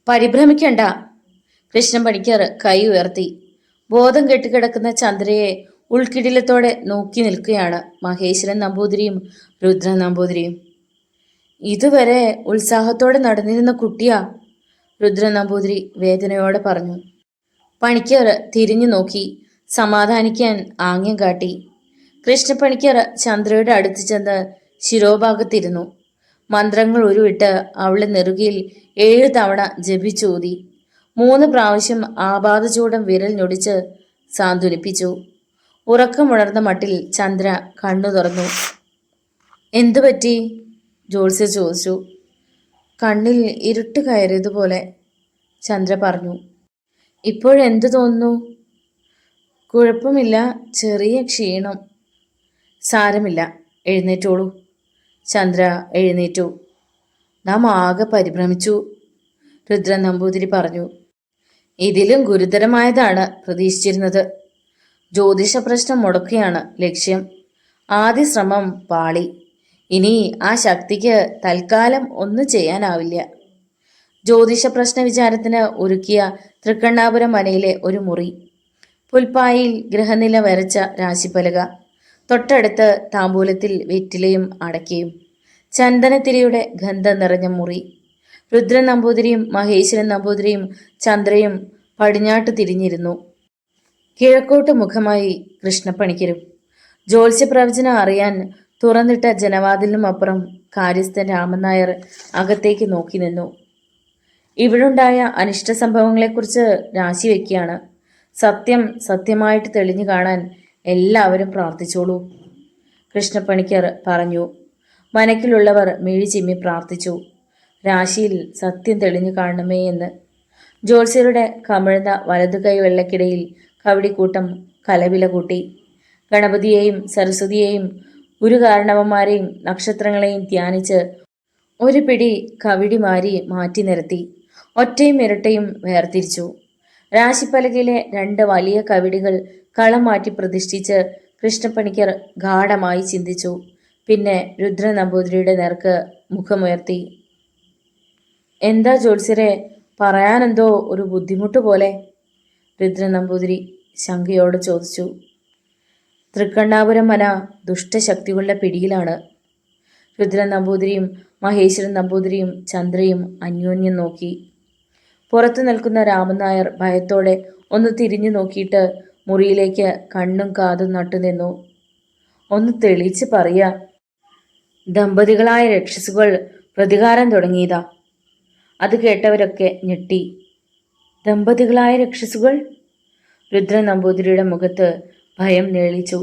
പരിഭ്രമിക്കണ്ട. കൃഷ്ണൻ പണിക്കർ കൈ ഉയർത്തി. ബോധം കെട്ടിക്കിടക്കുന്ന ചന്ദ്രയെ ഉൾക്കിടിലത്തോടെ നോക്കി നിൽക്കുകയാണ് മഹേശ്വരൻ നമ്പൂതിരിയും രുദ്രൻ നമ്പൂതിരിയും. ഇതുവരെ ഉത്സാഹത്തോടെ നടന്നിരുന്ന കുട്ടിയാ, രുദ്രൻ നമ്പൂതിരി വേദനയോടെ പറഞ്ഞു. പണിക്കർ തിരിഞ്ഞു നോക്കി സമാധാനിക്കാൻ ആംഗ്യം കാട്ടി. കൃഷ്ണപ്പണിക്കർ ചന്ദ്രയുടെ അടുത്ത് ചെന്ന് ശിരോഭാഗത്തിരുന്നു. മന്ത്രങ്ങൾ ഉരുവിട്ട് അവളെ നെറുകയിൽ 7 തവണ ജപിച്ചൂതി. 3 പ്രാവശ്യം ആപാദചൂടം വിരൽ ഞൊടിച്ച് സാന്ത്വനിപ്പിച്ചു. ഉറക്കമുണർന്ന മട്ടിൽ ചന്ദ്ര കണ്ണു തുറന്നു. എന്തു പറ്റി? ജോത്സ്യർ ചോദിച്ചു. കണ്ണിൽ ഇരുട്ട് കയറിയതുപോലെ, ചന്ദ്ര പറഞ്ഞു. ഇപ്പോഴെന്തു തോന്നുന്നു? കുഴപ്പമില്ല, ചെറിയ ക്ഷീണം. സാരമില്ല, എഴുന്നേറ്റോളൂ. ചന്ദ്ര എഴുന്നേറ്റു. നാം ആകെ പരിഭ്രമിച്ചു, രുദ്രൻ നമ്പൂതിരി പറഞ്ഞു. ഇതിലും ഗുരുതരമായതാണ് പ്രതീക്ഷിച്ചിരുന്നത്. ജ്യോതിഷ പ്രശ്നം മുടക്കുകയാണ് ലക്ഷ്യം. ആദ്യ ശ്രമം പാളി. ഇനി ആ ശക്തിക്ക് തൽക്കാലം ഒന്നും ചെയ്യാനാവില്ല. ജ്യോതിഷ പ്രശ്ന വിചാരത്തിന് ഒരുക്കിയ തൃക്കണ്ണാപുരം മനയിലെ ഒരു മുറി. പുൽപ്പായിൽ ഗ്രഹനില വരച്ച രാശിപ്പലക. തൊട്ടടുത്ത് താമ്പൂലത്തിൽ വെറ്റിലയും അടയ്ക്കയും. ചന്ദനത്തിരിയുടെ ഗന്ധം നിറഞ്ഞ മുറി. രുദ്രൻ നമ്പൂതിരിയും മഹേശ്വരൻ നമ്പൂതിരിയും ചന്ദ്രയും പടിഞ്ഞാട്ട് തിരിഞ്ഞിരുന്നു. കിഴക്കോട്ട് മുഖമായി കൃഷ്ണപ്പണിക്കരും. ജ്യോത്സ്യപ്രവചനം അറിയാൻ തുറന്നിട്ട ജനവാതിലിനുമപ്പുറം കാര്യസ്ഥൻ രാമൻ നായർ അകത്തേക്ക് നോക്കി നിന്നു. ഇവിടുണ്ടായ അനിഷ്ട സംഭവങ്ങളെക്കുറിച്ച് രാശിവെക്കുകയാണ്. സത്യം സത്യമായിട്ട് തെളിഞ്ഞു കാണാൻ എല്ലാവരും പ്രാർത്ഥിച്ചോളൂ, കൃഷ്ണപ്പണിക്കർ പറഞ്ഞു. മനക്കിലുള്ളവർ മിഴി ചിമ്മി പ്രാർത്ഥിച്ചു. രാശിയിൽ സത്യം തെളിഞ്ഞു കാണണമേ എന്ന്. ജ്യോത്സ്യരുടെ കമിഴ്ന്ന വലതുകൈ വെള്ളക്കിടയിൽ കവടിക്കൂട്ടം കലവില കൂട്ടി. ഗണപതിയെയും സരസ്വതിയെയും ഗുരുകാരണവന്മാരെയും നക്ഷത്രങ്ങളെയും ധ്യാനിച്ച് ഒരു പിടി കവിടിമാരി മാറ്റി നിരത്തി. ഒറ്റയും ഇരട്ടയും വേർതിരിച്ചു. രാശിപ്പലകയിലെ 2 വലിയ കവിടികൾ കളം മാറ്റി പ്രതിഷ്ഠിച്ച് കൃഷ്ണപ്പണിക്കർ ഗാഢമായി ചിന്തിച്ചു. പിന്നെ രുദ്രൻ നമ്പൂതിരിയുടെ നേർക്ക് മുഖമുയർത്തി. എന്താ ജ്യോത്സ്യരെ, പറയാനെന്തോ ഒരു ബുദ്ധിമുട്ട് പോലെ? രുദ്രൻ നമ്പൂതിരി ശങ്കയോട് ചോദിച്ചു. തൃക്കണ്ണാപുരം മന ദുഷ്ടശക്തികളുടെ പിടിയിലാണ്. രുദ്രൻ നമ്പൂതിരിയും മഹേശ്വരൻ നമ്പൂതിരിയും ചന്ദ്രയും അന്യോന്യം നോക്കി. പുറത്തു നിൽക്കുന്ന രാമൻ നായർ ഭയത്തോടെ ഒന്ന് തിരിഞ്ഞു നോക്കിയിട്ട് മുറിയിലേക്ക് കണ്ണും കാതും നട്ടുനിന്നു. ഒന്ന് തെളിയിച്ച് പറയാ. ദമ്പതികളായ രക്ഷസുകൾ പ്രതികാരം തുടങ്ങിയതാ. അത് കേട്ടവരൊക്കെ ഞെട്ടി. ദമ്പതികളായ രക്ഷസുകൾ? രുദ്രൻ നമ്പൂതിരിയുടെ മുഖത്ത് ഭയം നേളിച്ചു.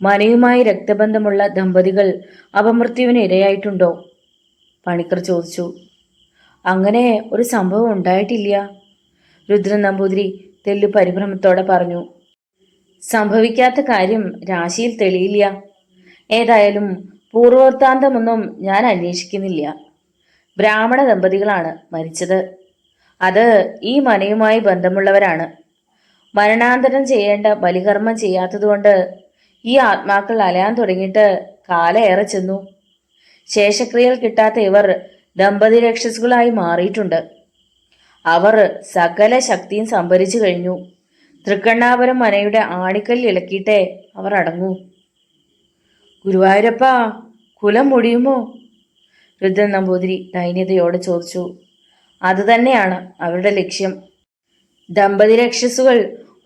മനയുമായി രക്തബന്ധമുള്ള ദമ്പതികൾ അപമൃത്യുവിന് ഇരയായിട്ടുണ്ടോ? പണിക്കർ ചോദിച്ചു. അങ്ങനെ ഒരു സംഭവം ഉണ്ടായിട്ടില്ല, രുദ്രൻ നമ്പൂതിരി തെല്ലു പരിഭ്രമത്തോടെ പറഞ്ഞു. സംഭവിക്കാത്ത കാര്യം രാശിയിൽ തെളിയില്ല. ഏതായാലും പൂർവവൃത്താന്തമൊന്നും ഞാൻ അന്വേഷിക്കുന്നില്ല. ബ്രാഹ്മണ ദമ്പതികളാണ് മരിച്ചത്. അത് ഈ മനയുമായി ബന്ധമുള്ളവരാണ്. മരണാന്തരം ചെയ്യേണ്ട ബലികർമ്മം ചെയ്യാത്തതുകൊണ്ട് ഈ ആത്മാക്കൾ അലയാൻ തുടങ്ങിയിട്ട് കാലയേറെ ചെന്നു. ശേഷക്രിയകൾ കിട്ടാത്ത ഇവർ ദമ്പതി രക്ഷസുകളായി മാറിയിട്ടുണ്ട്. അവർ സകല ശക്തിയും സംഭരിച്ചു കഴിഞ്ഞു. തൃക്കണ്ണാപുരം മനയുടെ ആണിക്കല്ല് ഇളക്കിയിട്ടേ അവർ അടങ്ങൂ. ഗുരുവായൂരപ്പ, കുലം മുടിയുമോ? രുദ്രൻ നമ്പൂതിരി ദൈന്യതയോടെ ചോദിച്ചു. അതുതന്നെയാണ് അവരുടെ ലക്ഷ്യം. ദമ്പതി രക്ഷസുകൾ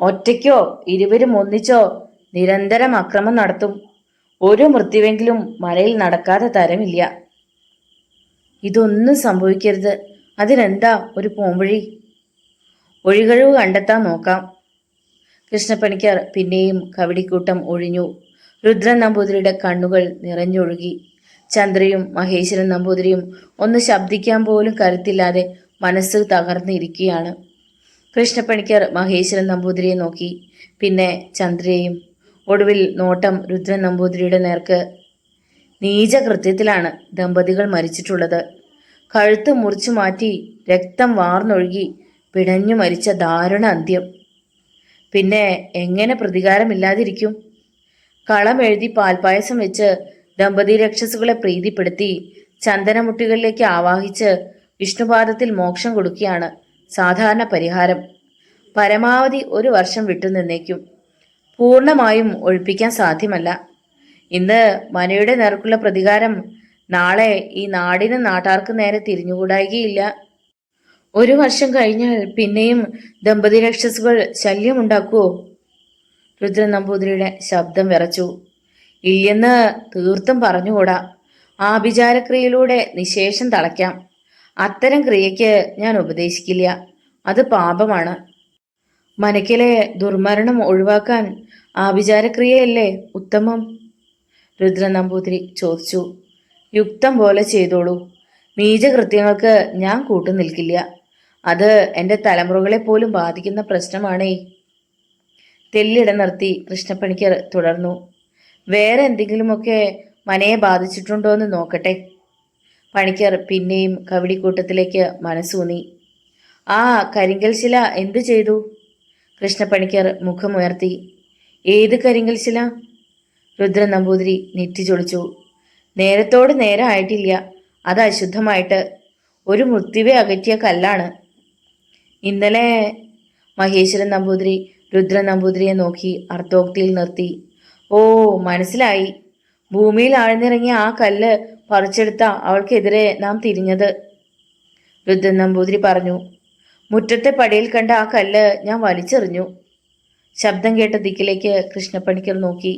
ഒറ്റയ്ക്കോ ഇരുവരും ഒന്നിച്ചോ നിരന്തരം അക്രമം നടത്തും. ഒരു മൃത്യുവെങ്കിലും മലയിൽ നടക്കാതെ തരമില്ല. ഇതൊന്നും സംഭവിക്കരുത്. അതിനെന്താ ഒരു പോംവഴി? ഒഴികഴിവ് കണ്ടെത്താൻ നോക്കാം. കൃഷ്ണപ്പണിക്കർ പിന്നെയും കവടിക്കൂട്ടം ഒഴിഞ്ഞു. രുദ്രൻ നമ്പൂതിരിയുടെ കണ്ണുകൾ നിറഞ്ഞൊഴുകി. ചന്ദ്രയും മഹേശ്വരൻ നമ്പൂതിരിയും ഒന്ന് ശബ്ദിക്കാൻ പോലും കരുത്തില്ലാതെ മനസ്സ് തകർന്നിരിക്കുകയാണ്. കൃഷ്ണപ്പണിക്കർ മഹേശ്വരൻ നമ്പൂതിരിയെ നോക്കി, പിന്നെ ചന്ദ്രയെയും. ഒടുവിൽ നോട്ടം രുദ്രൻ നമ്പൂതിരിയുടെ നേർക്ക്. നീചകൃത്യത്തിലാണ് ദമ്പതികൾ മരിച്ചിട്ടുള്ളത്. കഴുത്ത് മുറിച്ചു മാറ്റി രക്തം വാർന്നൊഴുകി പിടഞ്ഞു മരിച്ച ദാരുണ അന്ത്യം. പിന്നെ എങ്ങനെ പ്രതികാരമില്ലാതിരിക്കും? കളം എഴുതി പാൽപ്പായസം വെച്ച് ദമ്പതി രക്ഷസുകളെ പ്രീതിപ്പെടുത്തി ചന്ദനമുട്ടികളിലേക്ക് ആവാഹിച്ച് വിഷ്ണുപാദത്തിൽ മോക്ഷം കൊടുക്കുകയാണ് സാധാരണ പരിഹാരം. പരമാവധി 1 വർഷം വിട്ടുനിന്നേക്കും. പൂർണ്ണമായും ഒഴിപ്പിക്കാൻ സാധ്യമല്ല. ഇന്ന് മനയുടെ നേർക്കുള്ള പ്രതികാരം നാളെ ഈ നാടിനും നാട്ടാർക്കും നേരെ തിരിഞ്ഞുകൂടായികയില്ല. 1 വർഷം കഴിഞ്ഞാൽ പിന്നെയും ദമ്പതി രക്ഷസുകൾ ശല്യമുണ്ടാക്കുവോ? രുദ്രൻ നമ്പൂതിരിയുടെ ശബ്ദം വിറച്ചു. ഇല്ലെന്ന് തീർത്തും പറഞ്ഞുകൂടാ. ആഭിചാരക്രിയയിലൂടെ നിശേഷം തളയ്ക്കാം. അത്തരം ക്രിയയ്ക്ക് ഞാൻ ഉപദേശിക്കില്ല. അത് പാപമാണ്. മനക്കിലെ ദുർമരണം ഒഴിവാക്കാൻ ആഭിചാരക്രിയയല്ലേ ഉത്തമം? രുദ്രൻ നമ്പൂതിരി ചോദിച്ചു. യുക്തം പോലെ ചെയ്തോളൂ. നീചകൃത്യങ്ങൾക്ക് ഞാൻ കൂട്ടുനിൽക്കില്ല. അത് എൻ്റെ തലമുറകളെ പോലും ബാധിക്കുന്ന പ്രശ്നമാണേ. തെല്ലിട നിർത്തി കൃഷ്ണപ്പണിക്കർ തുടർന്നു. വേറെ എന്തെങ്കിലുമൊക്കെ മനയെ ബാധിച്ചിട്ടുണ്ടോ എന്ന് നോക്കട്ടെ. പണിക്കർ പിന്നെയും കവടിക്കൂട്ടത്തിലേക്ക് മനസ്സൂന്നി. ആ കരിങ്കൽ ശില എന്തു ചെയ്തു? കൃഷ്ണപ്പണിക്കർ മുഖമുയർത്തി. ഏത് കരിങ്കൽ ശില? രുദ്രൻ നമ്പൂതിരി നെറ്റിച്ചൊളിച്ചു. നേരത്തോട് നേരം ആയിട്ടില്ല. അത് അശുദ്ധമായിട്ട് ഒരു മൃത്യുവെ അകറ്റിയ കല്ലാണ്. ഇന്നലെ മഹേശ്വരൻ നമ്പൂതിരി രുദ്രൻ നമ്പൂതിരിയെ നോക്കി അർദ്ധോക്തിയിൽ നിർത്തി. ഓ, മനസ്സിലായി. ഭൂമിയിൽ ആഴ്ന്നിറങ്ങിയ ആ കല്ല് പറിച്ചെടുത്ത അവൾക്കെതിരെ നാം തിരിഞ്ഞത്. രുദ്രൻ നമ്പൂതിരി പറഞ്ഞു. മുറ്റത്തെ പടിയിൽ കണ്ട ആ കല്ല് ഞാൻ വലിച്ചെറിഞ്ഞു. ശബ്ദം കേട്ട ദിക്കിലേക്ക് കൃഷ്ണപ്പണിക്കർ നോക്കി.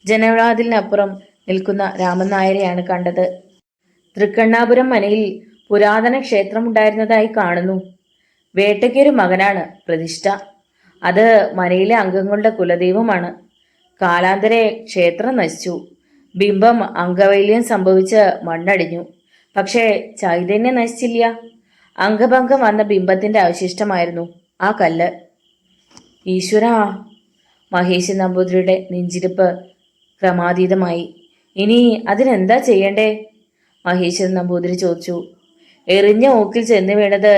ജനവാതിലിനപ്പുറം നിൽക്കുന്ന രാമൻ നായരെയാണ് കണ്ടത്. തൃക്കണ്ണാപുരം മനയിൽ പുരാതന ക്ഷേത്രമുണ്ടായിരുന്നതായി കാണുന്നു. വേട്ടയ്ക്കൊരു മകനാണ് പ്രതിഷ്ഠ. അത് മനയിലെ അംഗങ്ങളുടെ കുലദൈവമാണ്. കാലാന്തരെ ക്ഷേത്രം നശിച്ചു. ബിംബം അംഗവൈല്യം സംഭവിച്ച് മണ്ണടിഞ്ഞു. പക്ഷേ ചൈതന്യം നശിച്ചില്ല. അംഗഭംഗം വന്ന ബിംബത്തിന്റെ അവശിഷ്ടമായിരുന്നു ആ കല്ല്. ഈശ്വരാ! മഹേശൻ നമ്പൂതിരിയുടെ നെഞ്ചിരിപ്പ് ക്രമാതീതമായി. ഇനി അതിനെന്താ ചെയ്യണ്ടേ? മഹേശ്വരൻ നമ്പൂതിരി ചോദിച്ചു. എറിഞ്ഞ ഊക്കിൽ ചെന്ന് വീണത്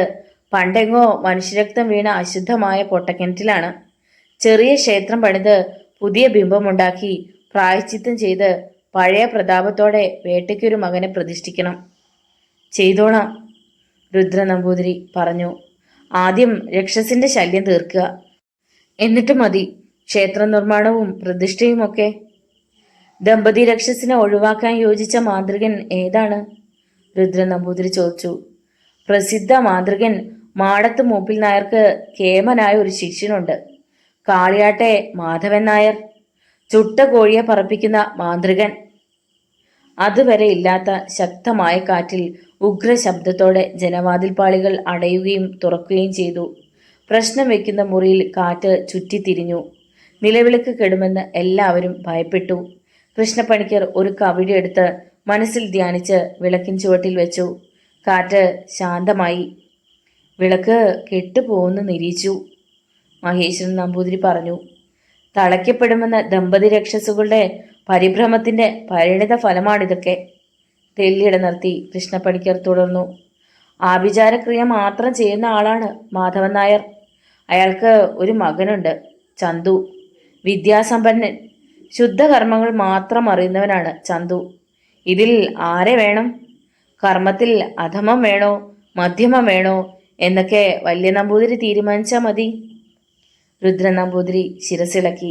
പണ്ടെങ്ങോ മനുഷ്യരക്തം വീണ അശുദ്ധമായ പൊട്ടക്കിണറ്റിലാണ്. ചെറിയ ക്ഷേത്രം പണിത് പുതിയ ബിംബമുണ്ടാക്കി പ്രായശ്ചിത്തം ചെയ്ത് പഴയ പ്രതാപത്തോടെ വേട്ടയ്ക്കൊരു മകനെ പ്രതിഷ്ഠിക്കണം. ചെയ്തോളാം, രുദ്ര നമ്പൂതിരി പറഞ്ഞു. ആദ്യം രക്ഷസിന്റെ ശല്യം തീർക്കുക. എന്നിട്ട് മതി ക്ഷേത്ര നിർമ്മാണവും പ്രതിഷ്ഠയുമൊക്കെ. ദമ്പതി രക്ഷസിനെ ഒഴിവാക്കാൻ യോജിച്ച മാന്ത്രികൻ ഏതാണ്? രുദ്ര നമ്പൂതിരി ചോദിച്ചു. പ്രസിദ്ധ മാന്ത്രികൻ മാടത്ത് മൂപ്പിൽ നായർക്ക് കേമനായ ഒരു ശിഷ്യനുണ്ട്. കാളിയാട്ടെ മാധവൻ നായർ. ചുട്ട കോഴിയെ പറപ്പിക്കുന്ന മാന്ത്രികൻ. അതുവരെ ഇല്ലാത്ത ശക്തമായ കാറ്റിൽ ഉഗ്രശബ്ദത്തോടെ ജനവാതിൽപ്പാളികൾ അടയുകയും തുറക്കുകയും ചെയ്തു. പ്രശ്നം വയ്ക്കുന്ന മുറിയിൽ കാറ്റ് ചുറ്റിത്തിരിഞ്ഞു. നിലവിളക്ക് കെടുമെന്ന് എല്ലാവരും ഭയപ്പെട്ടു. കൃഷ്ണപ്പണിക്കർ ഒരു കവിടി എടുത്ത് മനസ്സിൽ ധ്യാനിച്ച് വിളക്കിൻ ചുവട്ടിൽ വെച്ചു. കാറ്റ് ശാന്തമായി. വിളക്ക് കെട്ടുപോകുന്നു നിരീച്ചു. മഹേശ്വരൻ നമ്പൂതിരി പറഞ്ഞു. തളയ്ക്കപ്പെടുമെന്ന ദമ്പതി രക്ഷസുകളുടെ പരിഭ്രമത്തിന്റെ പരിണിത ഫലമാണിതൊക്കെ. തെല്ലിട നിർത്തി കൃഷ്ണപ്പണിക്കർ തുടർന്നു. ആഭിചാരക്രിയ മാത്രം ചെയ്യുന്ന ആളാണ് മാധവൻ നായർ. അയാൾക്ക് ഒരു മകനുണ്ട്, ചന്തു. വിദ്യാസമ്പന്നൻ. ശുദ്ധകർമ്മങ്ങൾ മാത്രം അറിയുന്നവനാണ് ചന്തു. ഇതിൽ ആരെ വേണം? കർമ്മത്തിൽ അധമം വേണോ മധ്യമം വേണോ എന്നൊക്കെ വലിയ നമ്പൂതിരി തീരുമാനിച്ചാൽ മതി. രുദ്രൻ നമ്പൂതിരി ശിരസിളക്കി.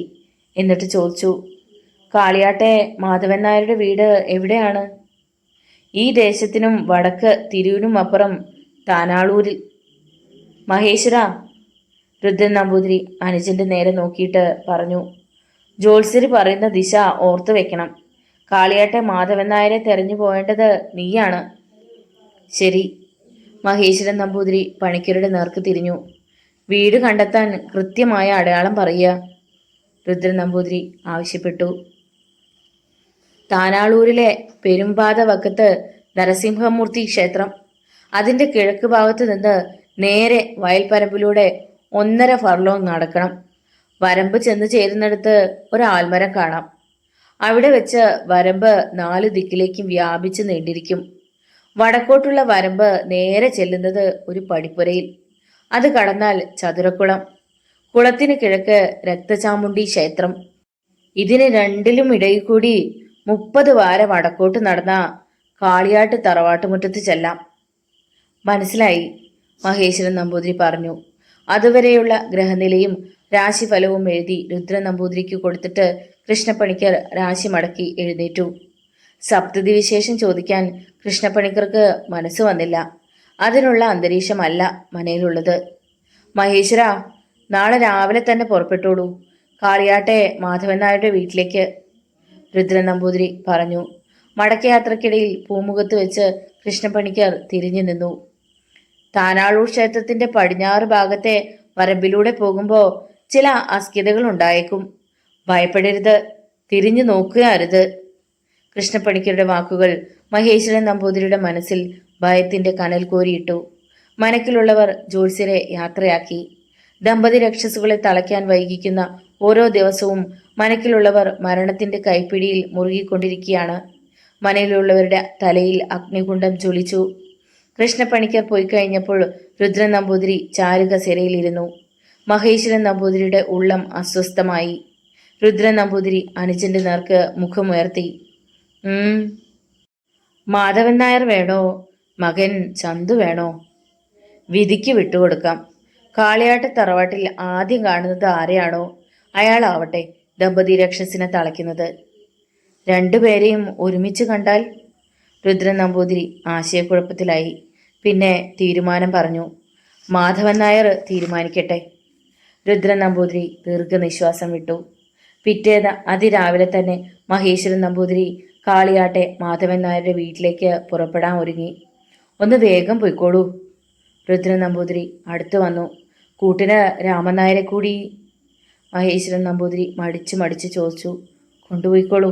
എന്നിട്ട് ചോദിച്ചു. കാളിയാട്ടെ മാധവൻ നായരുടെ വീട് എവിടെയാണ്? ഈ ദേശത്തിനും വടക്ക് തിരൂരിനും അപ്പുറം താനാളൂരിൽ. മഹേശ്വര, രുദ്രൻ നമ്പൂതിരി അനുജന്റെ നേരെ നോക്കിയിട്ട് പറഞ്ഞു. ജോത്സ്യര് പറയുന്ന ദിശ ഓർത്തു വെക്കണം. കാളിയാട്ടെ മാധവൻ നായരെ തെരഞ്ഞു പോകേണ്ടത് നീയാണ്. ശരി. മഹേശ്വരൻ നമ്പൂതിരി പണിക്കരുടെ നേർക്ക് തിരിഞ്ഞു. വീട് കണ്ടെത്താൻ കൃത്യമായ അടയാളം പറയുക, രുദ്രൻ നമ്പൂതിരി ആവശ്യപ്പെട്ടു. താനാളൂരിലെ പെരുമ്പാത വക്കത്ത് നരസിംഹമൂർത്തി ക്ഷേത്രം. അതിൻ്റെ കിഴക്ക് ഭാഗത്ത് നിന്ന് നേരെ വയൽപ്പരമ്പിലൂടെ 1.5 ഫർലോങ് നടക്കണം. വരമ്പ് ചെന്ന് ചേരുന്നിടത്ത് ഒരാൽമരം കാണാം. അവിടെ വെച്ച് വരമ്പ് 4 ദിക്കിലേക്കും വ്യാപിച്ച് നീണ്ടിരിക്കും. വടക്കോട്ടുള്ള വരമ്പ് നേരെ ചെല്ലുന്നത് ഒരു പടിപ്പുരയിൽ. അത് കടന്നാൽ ചതുരക്കുളം. കുളത്തിന് കിഴക്ക് രക്തചാമുണ്ടി ക്ഷേത്രം. ഇതിന് രണ്ടിലും ഇടയിൽ കൂടി 30 വാര വടക്കോട്ട് നടന്ന കാളിയാട്ട് തറവാട്ടുമുറ്റത്ത് ചെല്ലാം. മനസ്സിലായി, മഹേശ്വരൻ നമ്പൂതിരി പറഞ്ഞു. അതുവരെയുള്ള ഗ്രഹനിലയും രാശിഫലവും എഴുതി രുദ്രൻ നമ്പൂതിരിക്ക് കൊടുത്തിട്ട് കൃഷ്ണപ്പണിക്കർ രാശി മടക്കി എഴുന്നേറ്റു. സപ്തതി വിശേഷം ചോദിക്കാൻ കൃഷ്ണപ്പണിക്കർക്ക് മനസ്സ് വന്നില്ല. അതിനുള്ള അന്തരീക്ഷമല്ല മനയിലുള്ളത്. മഹേശ്വര, നാളെ രാവിലെ തന്നെ പുറപ്പെട്ടോളൂ, കാളിയാട്ടെ മാധവൻ നായരുടെ വീട്ടിലേക്ക്, രുദ്രൻ നമ്പൂതിരി പറഞ്ഞു. മടക്കയാത്രക്കിടയിൽ പൂമുഖത്ത് വെച്ച് കൃഷ്ണപ്പണിക്കർ തിരിഞ്ഞു നിന്നു. താനാളൂർ ക്ഷേത്രത്തിന്റെ പടിഞ്ഞാറ് ഭാഗത്തെ വരമ്പിലൂടെ പോകുമ്പോൾ ചില അസ്കിതകൾ ഉണ്ടായേക്കും. ഭയപ്പെടരുത്, തിരിഞ്ഞു നോക്കുകയരുത്. കൃഷ്ണപ്പണിക്കരുടെ വാക്കുകൾ മഹേശ്വരൻ നമ്പൂതിരിയുടെ മനസ്സിൽ ഭയത്തിന്റെ കനൽ കോരിയിട്ടു. മനക്കിലുള്ളവർ ജ്യോത്സ്യരെ യാത്രയാക്കി. ദമ്പതി രക്ഷസുകളെ തളയ്ക്കാൻ വൈകിക്കുന്ന ഓരോ ദിവസവും മനക്കിലുള്ളവർ മരണത്തിന്റെ കൈപ്പിടിയിൽ മുറുകിക്കൊണ്ടിരിക്കുകയാണ്. മനയിലുള്ളവരുടെ തലയിൽ അഗ്നികുണ്ഡം ജ്വലിച്ചു. കൃഷ്ണപ്പണിക്കർ പോയി കഴിഞ്ഞപ്പോൾ രുദ്രൻ നമ്പൂതിരി ചാരുകസേരയിലിരുന്നു. മഹേശ്വരൻ നമ്പൂതിരിയുടെ ഉള്ളം അസ്വസ്ഥമായി. രുദ്രൻ നമ്പൂതിരി അനുജന്റെ നേർക്ക് മുഖമുയർത്തി. മാധവൻ നായർ വേണോ, മകൻ ചന്തു വേണോ? വിധിക്ക് വിട്ടുകൊടുക്കാം. കാളിയാട്ട് തറവാട്ടിൽ ആദ്യം കാണുന്നത് ആരെയാണോ അയാളാവട്ടെ ദമ്പതി രക്ഷസിനെ തളയ്ക്കുന്നത്. രണ്ടുപേരെയും ഒരുമിച്ച് കണ്ടാൽ? രുദ്രൻ നമ്പൂതിരി ആശയക്കുഴപ്പത്തിലായി. പിന്നെ തീരുമാനം പറഞ്ഞു. മാധവൻ നായർ തീരുമാനിക്കട്ടെ. രുദ്രൻ നമ്പൂതിരി ദീർഘനിശ്വാസം വിട്ടു. പിറ്റേന്ന് അതിരാവിലെ തന്നെ മഹേശ്വരൻ നമ്പൂതിരി കാളിയാട്ടെ മാധവൻ നായരുടെ വീട്ടിലേക്ക് പുറപ്പെടാൻ ഒരുങ്ങി. ഒന്ന് വേഗം പോയിക്കോളൂ. രുദ്രൻ നമ്പൂതിരി അടുത്തു വന്നു. കൂട്ടിന് രാമൻ നായരെ കൂടി? മഹേശ്വരൻ നമ്പൂതിരി മടിച്ചു ചോദിച്ചു. കൊണ്ടുപോയിക്കോളൂ.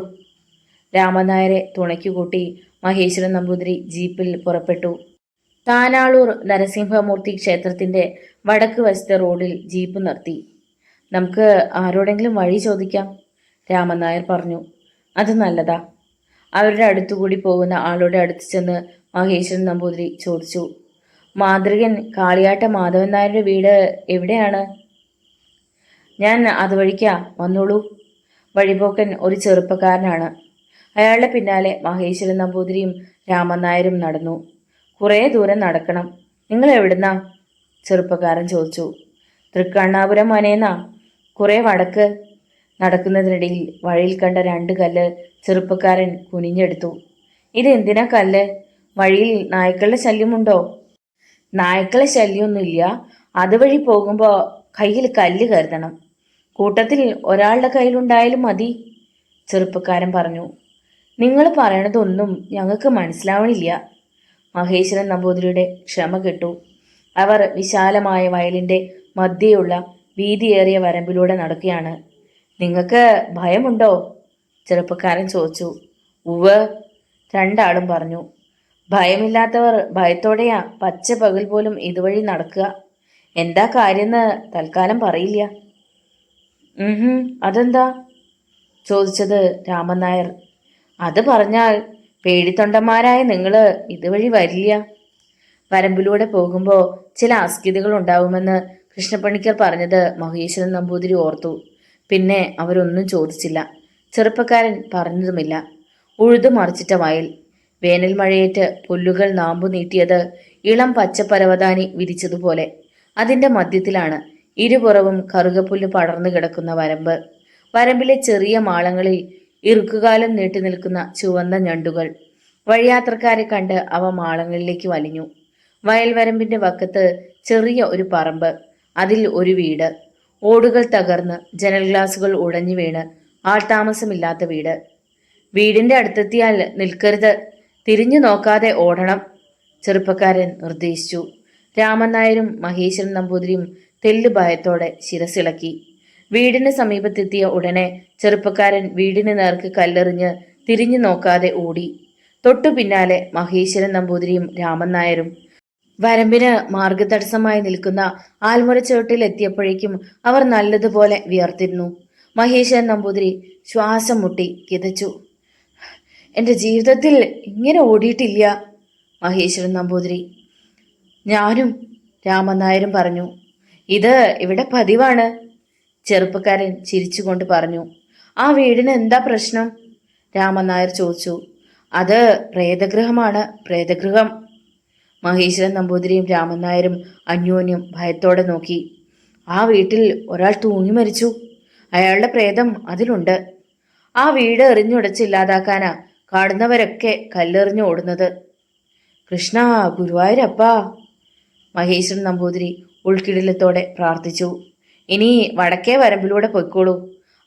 രാമൻ നായരെ തുണയ്ക്കു കൂട്ടി മഹേശ്വരൻ നമ്പൂതിരി ജീപ്പിൽ പുറപ്പെട്ടു. താനാളൂർ നരസിംഹമൂർത്തി ക്ഷേത്രത്തിന്റെ വടക്ക് വശത്തെ റോഡിൽ ജീപ്പ് നിർത്തി. നമുക്ക് ആരോടെങ്കിലും വഴി ചോദിക്കാം, രാമൻ നായർ പറഞ്ഞു. അത് നല്ലതാ. അവരുടെ അടുത്തുകൂടി പോകുന്ന ആളുടെ അടുത്ത് ചെന്ന് മഹേശ്വരൻ നമ്പൂതിരി ചോദിച്ചു. മാന്ത്രികൻ കാളിയാട്ട മാധവൻ നായരുടെ വീട് എവിടെയാണ്? ഞാൻ അതുവഴിക്കാ, വന്നോളൂ. വഴിപോക്കൻ ഒരു ചെറുപ്പക്കാരനാണ്. അയാളുടെ പിന്നാലെ മഹേശ്വരൻ നമ്പൂതിരിയും രാമൻ നായരും നടന്നു. കുറേ ദൂരം നടക്കണം. നിങ്ങൾ എവിടുന്നാ? ചെറുപ്പക്കാരൻ ചോദിച്ചു. തൃക്കണ്ണാപുരം മനേന്നാ, കുറേ വടക്ക്. നടക്കുന്നതിനിടയിൽ വഴിയിൽ കണ്ട 2 കല്ല് ചെറുപ്പക്കാരൻ കുനിഞ്ഞെടുത്തു. ഇതെന്തിനാ കല്ല്? വഴിയിൽ നായ്ക്കളുടെ ശല്യമുണ്ടോ? നായ്ക്കളെ ശല്യമൊന്നുമില്ല. അതുവഴി പോകുമ്പോൾ കയ്യിൽ കല്ല് കരുതണം. കൂട്ടത്തിൽ ഒരാളുടെ കയ്യിലുണ്ടായാലും മതി, ചെറുപ്പക്കാരൻ പറഞ്ഞു. നിങ്ങൾ പറയണതൊന്നും ഞങ്ങൾക്ക് മനസ്സിലാവണില്ല. മഹേശ്വരൻ നമ്പൂതിരിയുടെ ക്ഷമ കെട്ടു. അവർ വിശാലമായ വയലിന്റെ മധ്യയുള്ള വീതിയേറിയ വരമ്പിലൂടെ നടക്കുകയാണ്. നിങ്ങൾക്ക് ഭയമുണ്ടോ? ചെറുപ്പക്കാരൻ ചോദിച്ചു. ഉവ്, രണ്ടാളും പറഞ്ഞു. ഭയമില്ലാത്തവർ ഭയത്തോടെയാ പച്ച പകൽ പോലും ഇതുവഴി നടക്കുക. എന്താ കാര്യമെന്ന് തൽക്കാലം പറയില്ല. അതെന്താ ചോദിച്ചത് രാമൻ നായർ. അത് പറഞ്ഞാൽ പേടിത്തൊണ്ടന്മാരായ നിങ്ങൾ ഇതുവഴി വരില്ല. വരമ്പിലൂടെ പോകുമ്പോൾ ചില അസ്കിതകൾ ഉണ്ടാവുമെന്ന് കൃഷ്ണപ്പണിക്കർ പറഞ്ഞത് മഹേശ്വരൻ നമ്പൂതിരി ഓർത്തു. പിന്നെ അവരൊന്നും ചോദിച്ചില്ല. ചെറുപ്പക്കാരൻ പറഞ്ഞതുമില്ല. ഉഴുതു മറിച്ചിട്ട വയൽ, വേനൽ മഴയേറ്റ് പുല്ലുകൾ നാമ്പു നീട്ടിയത് ഇളം പച്ചപ്പരവതാനി വിരിച്ചതുപോലെ. അതിന്റെ മധ്യത്തിലാണ് ഇരുപുറവും കറുകപ്പുല്ല് പടർന്നു കിടക്കുന്ന വരമ്പ്. വരമ്പിലെ ചെറിയ മാളങ്ങളിൽ ഇറുക്കുകാലം നീട്ടി നിൽക്കുന്ന ചുവന്ന ഞണ്ടുകൾ. വഴിയാത്രക്കാരെ കണ്ട് അവ മാളങ്ങളിലേക്ക് വലിഞ്ഞു. വയൽ വരമ്പിന്റെ വക്കത്ത് ചെറിയ ഒരു പറമ്പ്, അതിൽ ഒരു വീട്. ഓടുകൾ തകർന്ന് ജനൽ ഗ്ലാസുകൾ ഉടഞ്ഞു വീണ് ആൾതാമസമില്ലാത്ത വീട്. വീടിന്റെ അടുത്തെത്തിയാൽ നിൽക്കരുത്, തിരിഞ്ഞു നോക്കാതെ ഓടണം, ചെറുപ്പക്കാരൻ നിർദ്ദേശിച്ചു. രാമൻ നായരും മഹേശ്വരൻ നമ്പൂതിരിയും തെല്ലു ഭയത്തോടെ ശിരസിളക്കി. വീടിന് സമീപത്തെത്തിയ ഉടനെ ചെറുപ്പക്കാരൻ വീടിന് നേർക്ക് കല്ലെറിഞ്ഞ് തിരിഞ്ഞു നോക്കാതെ ഓടി. തൊട്ടു പിന്നാലെ മഹേശ്വരൻ നമ്പൂതിരിയും രാമൻ നായരും. വരമ്പിന് മാർഗതടസ്സമായി നിൽക്കുന്ന ആൽമുരച്ചുവട്ടിൽ എത്തിയപ്പോഴേക്കും അവർ നല്ലതുപോലെ വിയർത്തിരുന്നു. മഹേശ്വരൻ നമ്പൂതിരി ശ്വാസം മുട്ടി കിതച്ചു. എൻ്റെ ജീവിതത്തിൽ ഇങ്ങനെ ഓടിയിട്ടില്ല, മഹേശ്വരൻ നമ്പൂതിരി. ഞാനും, രാമൻ നായരും പറഞ്ഞു. ഇത് ഇവിടെ പതിവാണ്, ചെറുപ്പക്കാരൻ ചിരിച്ചുകൊണ്ട് പറഞ്ഞു. ആ വീടിന് എന്താ പ്രശ്നം? രാമൻ നായർ ചോദിച്ചു. അത് പ്രേതഗൃഹമാണ്, പ്രേതഗൃഹം. മഹേശ്വരൻ നമ്പൂതിരിയും രാമൻ നായരും അന്യോന്യം ഭയത്തോടെ നോക്കി. ആ വീട്ടിൽ ഒരാൾ തൂങ്ങി മരിച്ചു. അയാളുടെ പ്രേതം അതിലുണ്ട്. ആ വീട് എറിഞ്ഞുടച്ചില്ലാതാക്കാനാ കാണുന്നവരൊക്കെ കല്ലെറിഞ്ഞു ഓടുന്നത്. കൃഷ്ണ, ഗുരുവായൂരപ്പാ, മഹേശ്വരൻ നമ്പൂതിരി ഉൾക്കിടിലത്തോടെ പ്രാർത്ഥിച്ചു. ഇനി വടക്കേ വരമ്പിലൂടെ പൊയ്ക്കോളൂ.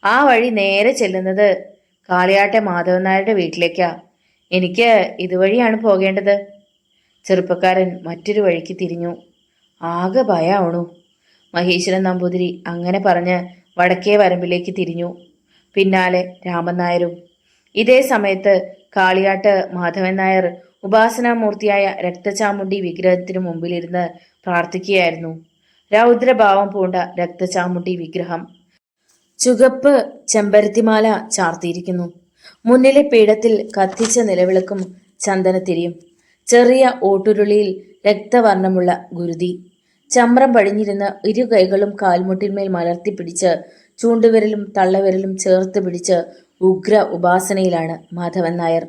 ആ വഴി നേരെ ചെല്ലുന്നത് കാളിയാട്ടെ മാധവൻ നായരുടെ വീട്ടിലേക്കാ. എനിക്ക് ഇതുവഴിയാണ് പോകേണ്ടത്. ചെറുപ്പക്കാരൻ മറ്റൊരു വഴിക്ക് തിരിഞ്ഞു. ആകെ ഭയാവണു. മഹേശ്വരൻ നമ്പൂതിരി അങ്ങനെ പറഞ്ഞ് വടക്കേ വരമ്പിലേക്ക് തിരിഞ്ഞു. പിന്നാലെ രാമൻ നായരും. ഇതേ സമയത്ത് കാളിയാട്ട് മാധവൻ നായർ ഉപാസനാമൂർത്തിയായ രക്തചാമുണ്ടി വിഗ്രഹത്തിനു മുമ്പിലിരുന്ന് പ്രാർത്ഥിക്കുകയായിരുന്നു. രൗദ്രഭാവം പൂണ്ട രക്തചാമുണ്ടി വിഗ്രഹം ചുവപ്പ് ചെമ്പരത്തിമാല ചാർത്തിയിരിക്കുന്നു. മുന്നിലെ പീഠത്തിൽ കത്തിച്ച നിലവിളക്കും ചന്ദനത്തിരിയും. ചെറിയ ഓട്ടുരുളിയിൽ രക്തവർണ്ണമുള്ള ഗുരുതി. ചമ്രം പടിഞ്ഞിരുന്ന് ഇരു കൈകളും കാൽമുട്ടിന്മേൽ മലർത്തിപ്പിടിച്ച് ചൂണ്ടുവിരലും തള്ളവിരലും ചേർത്ത് പിടിച്ച് ഉഗ്ര ഉപാസനയിലാണ് മാധവൻ നായർ.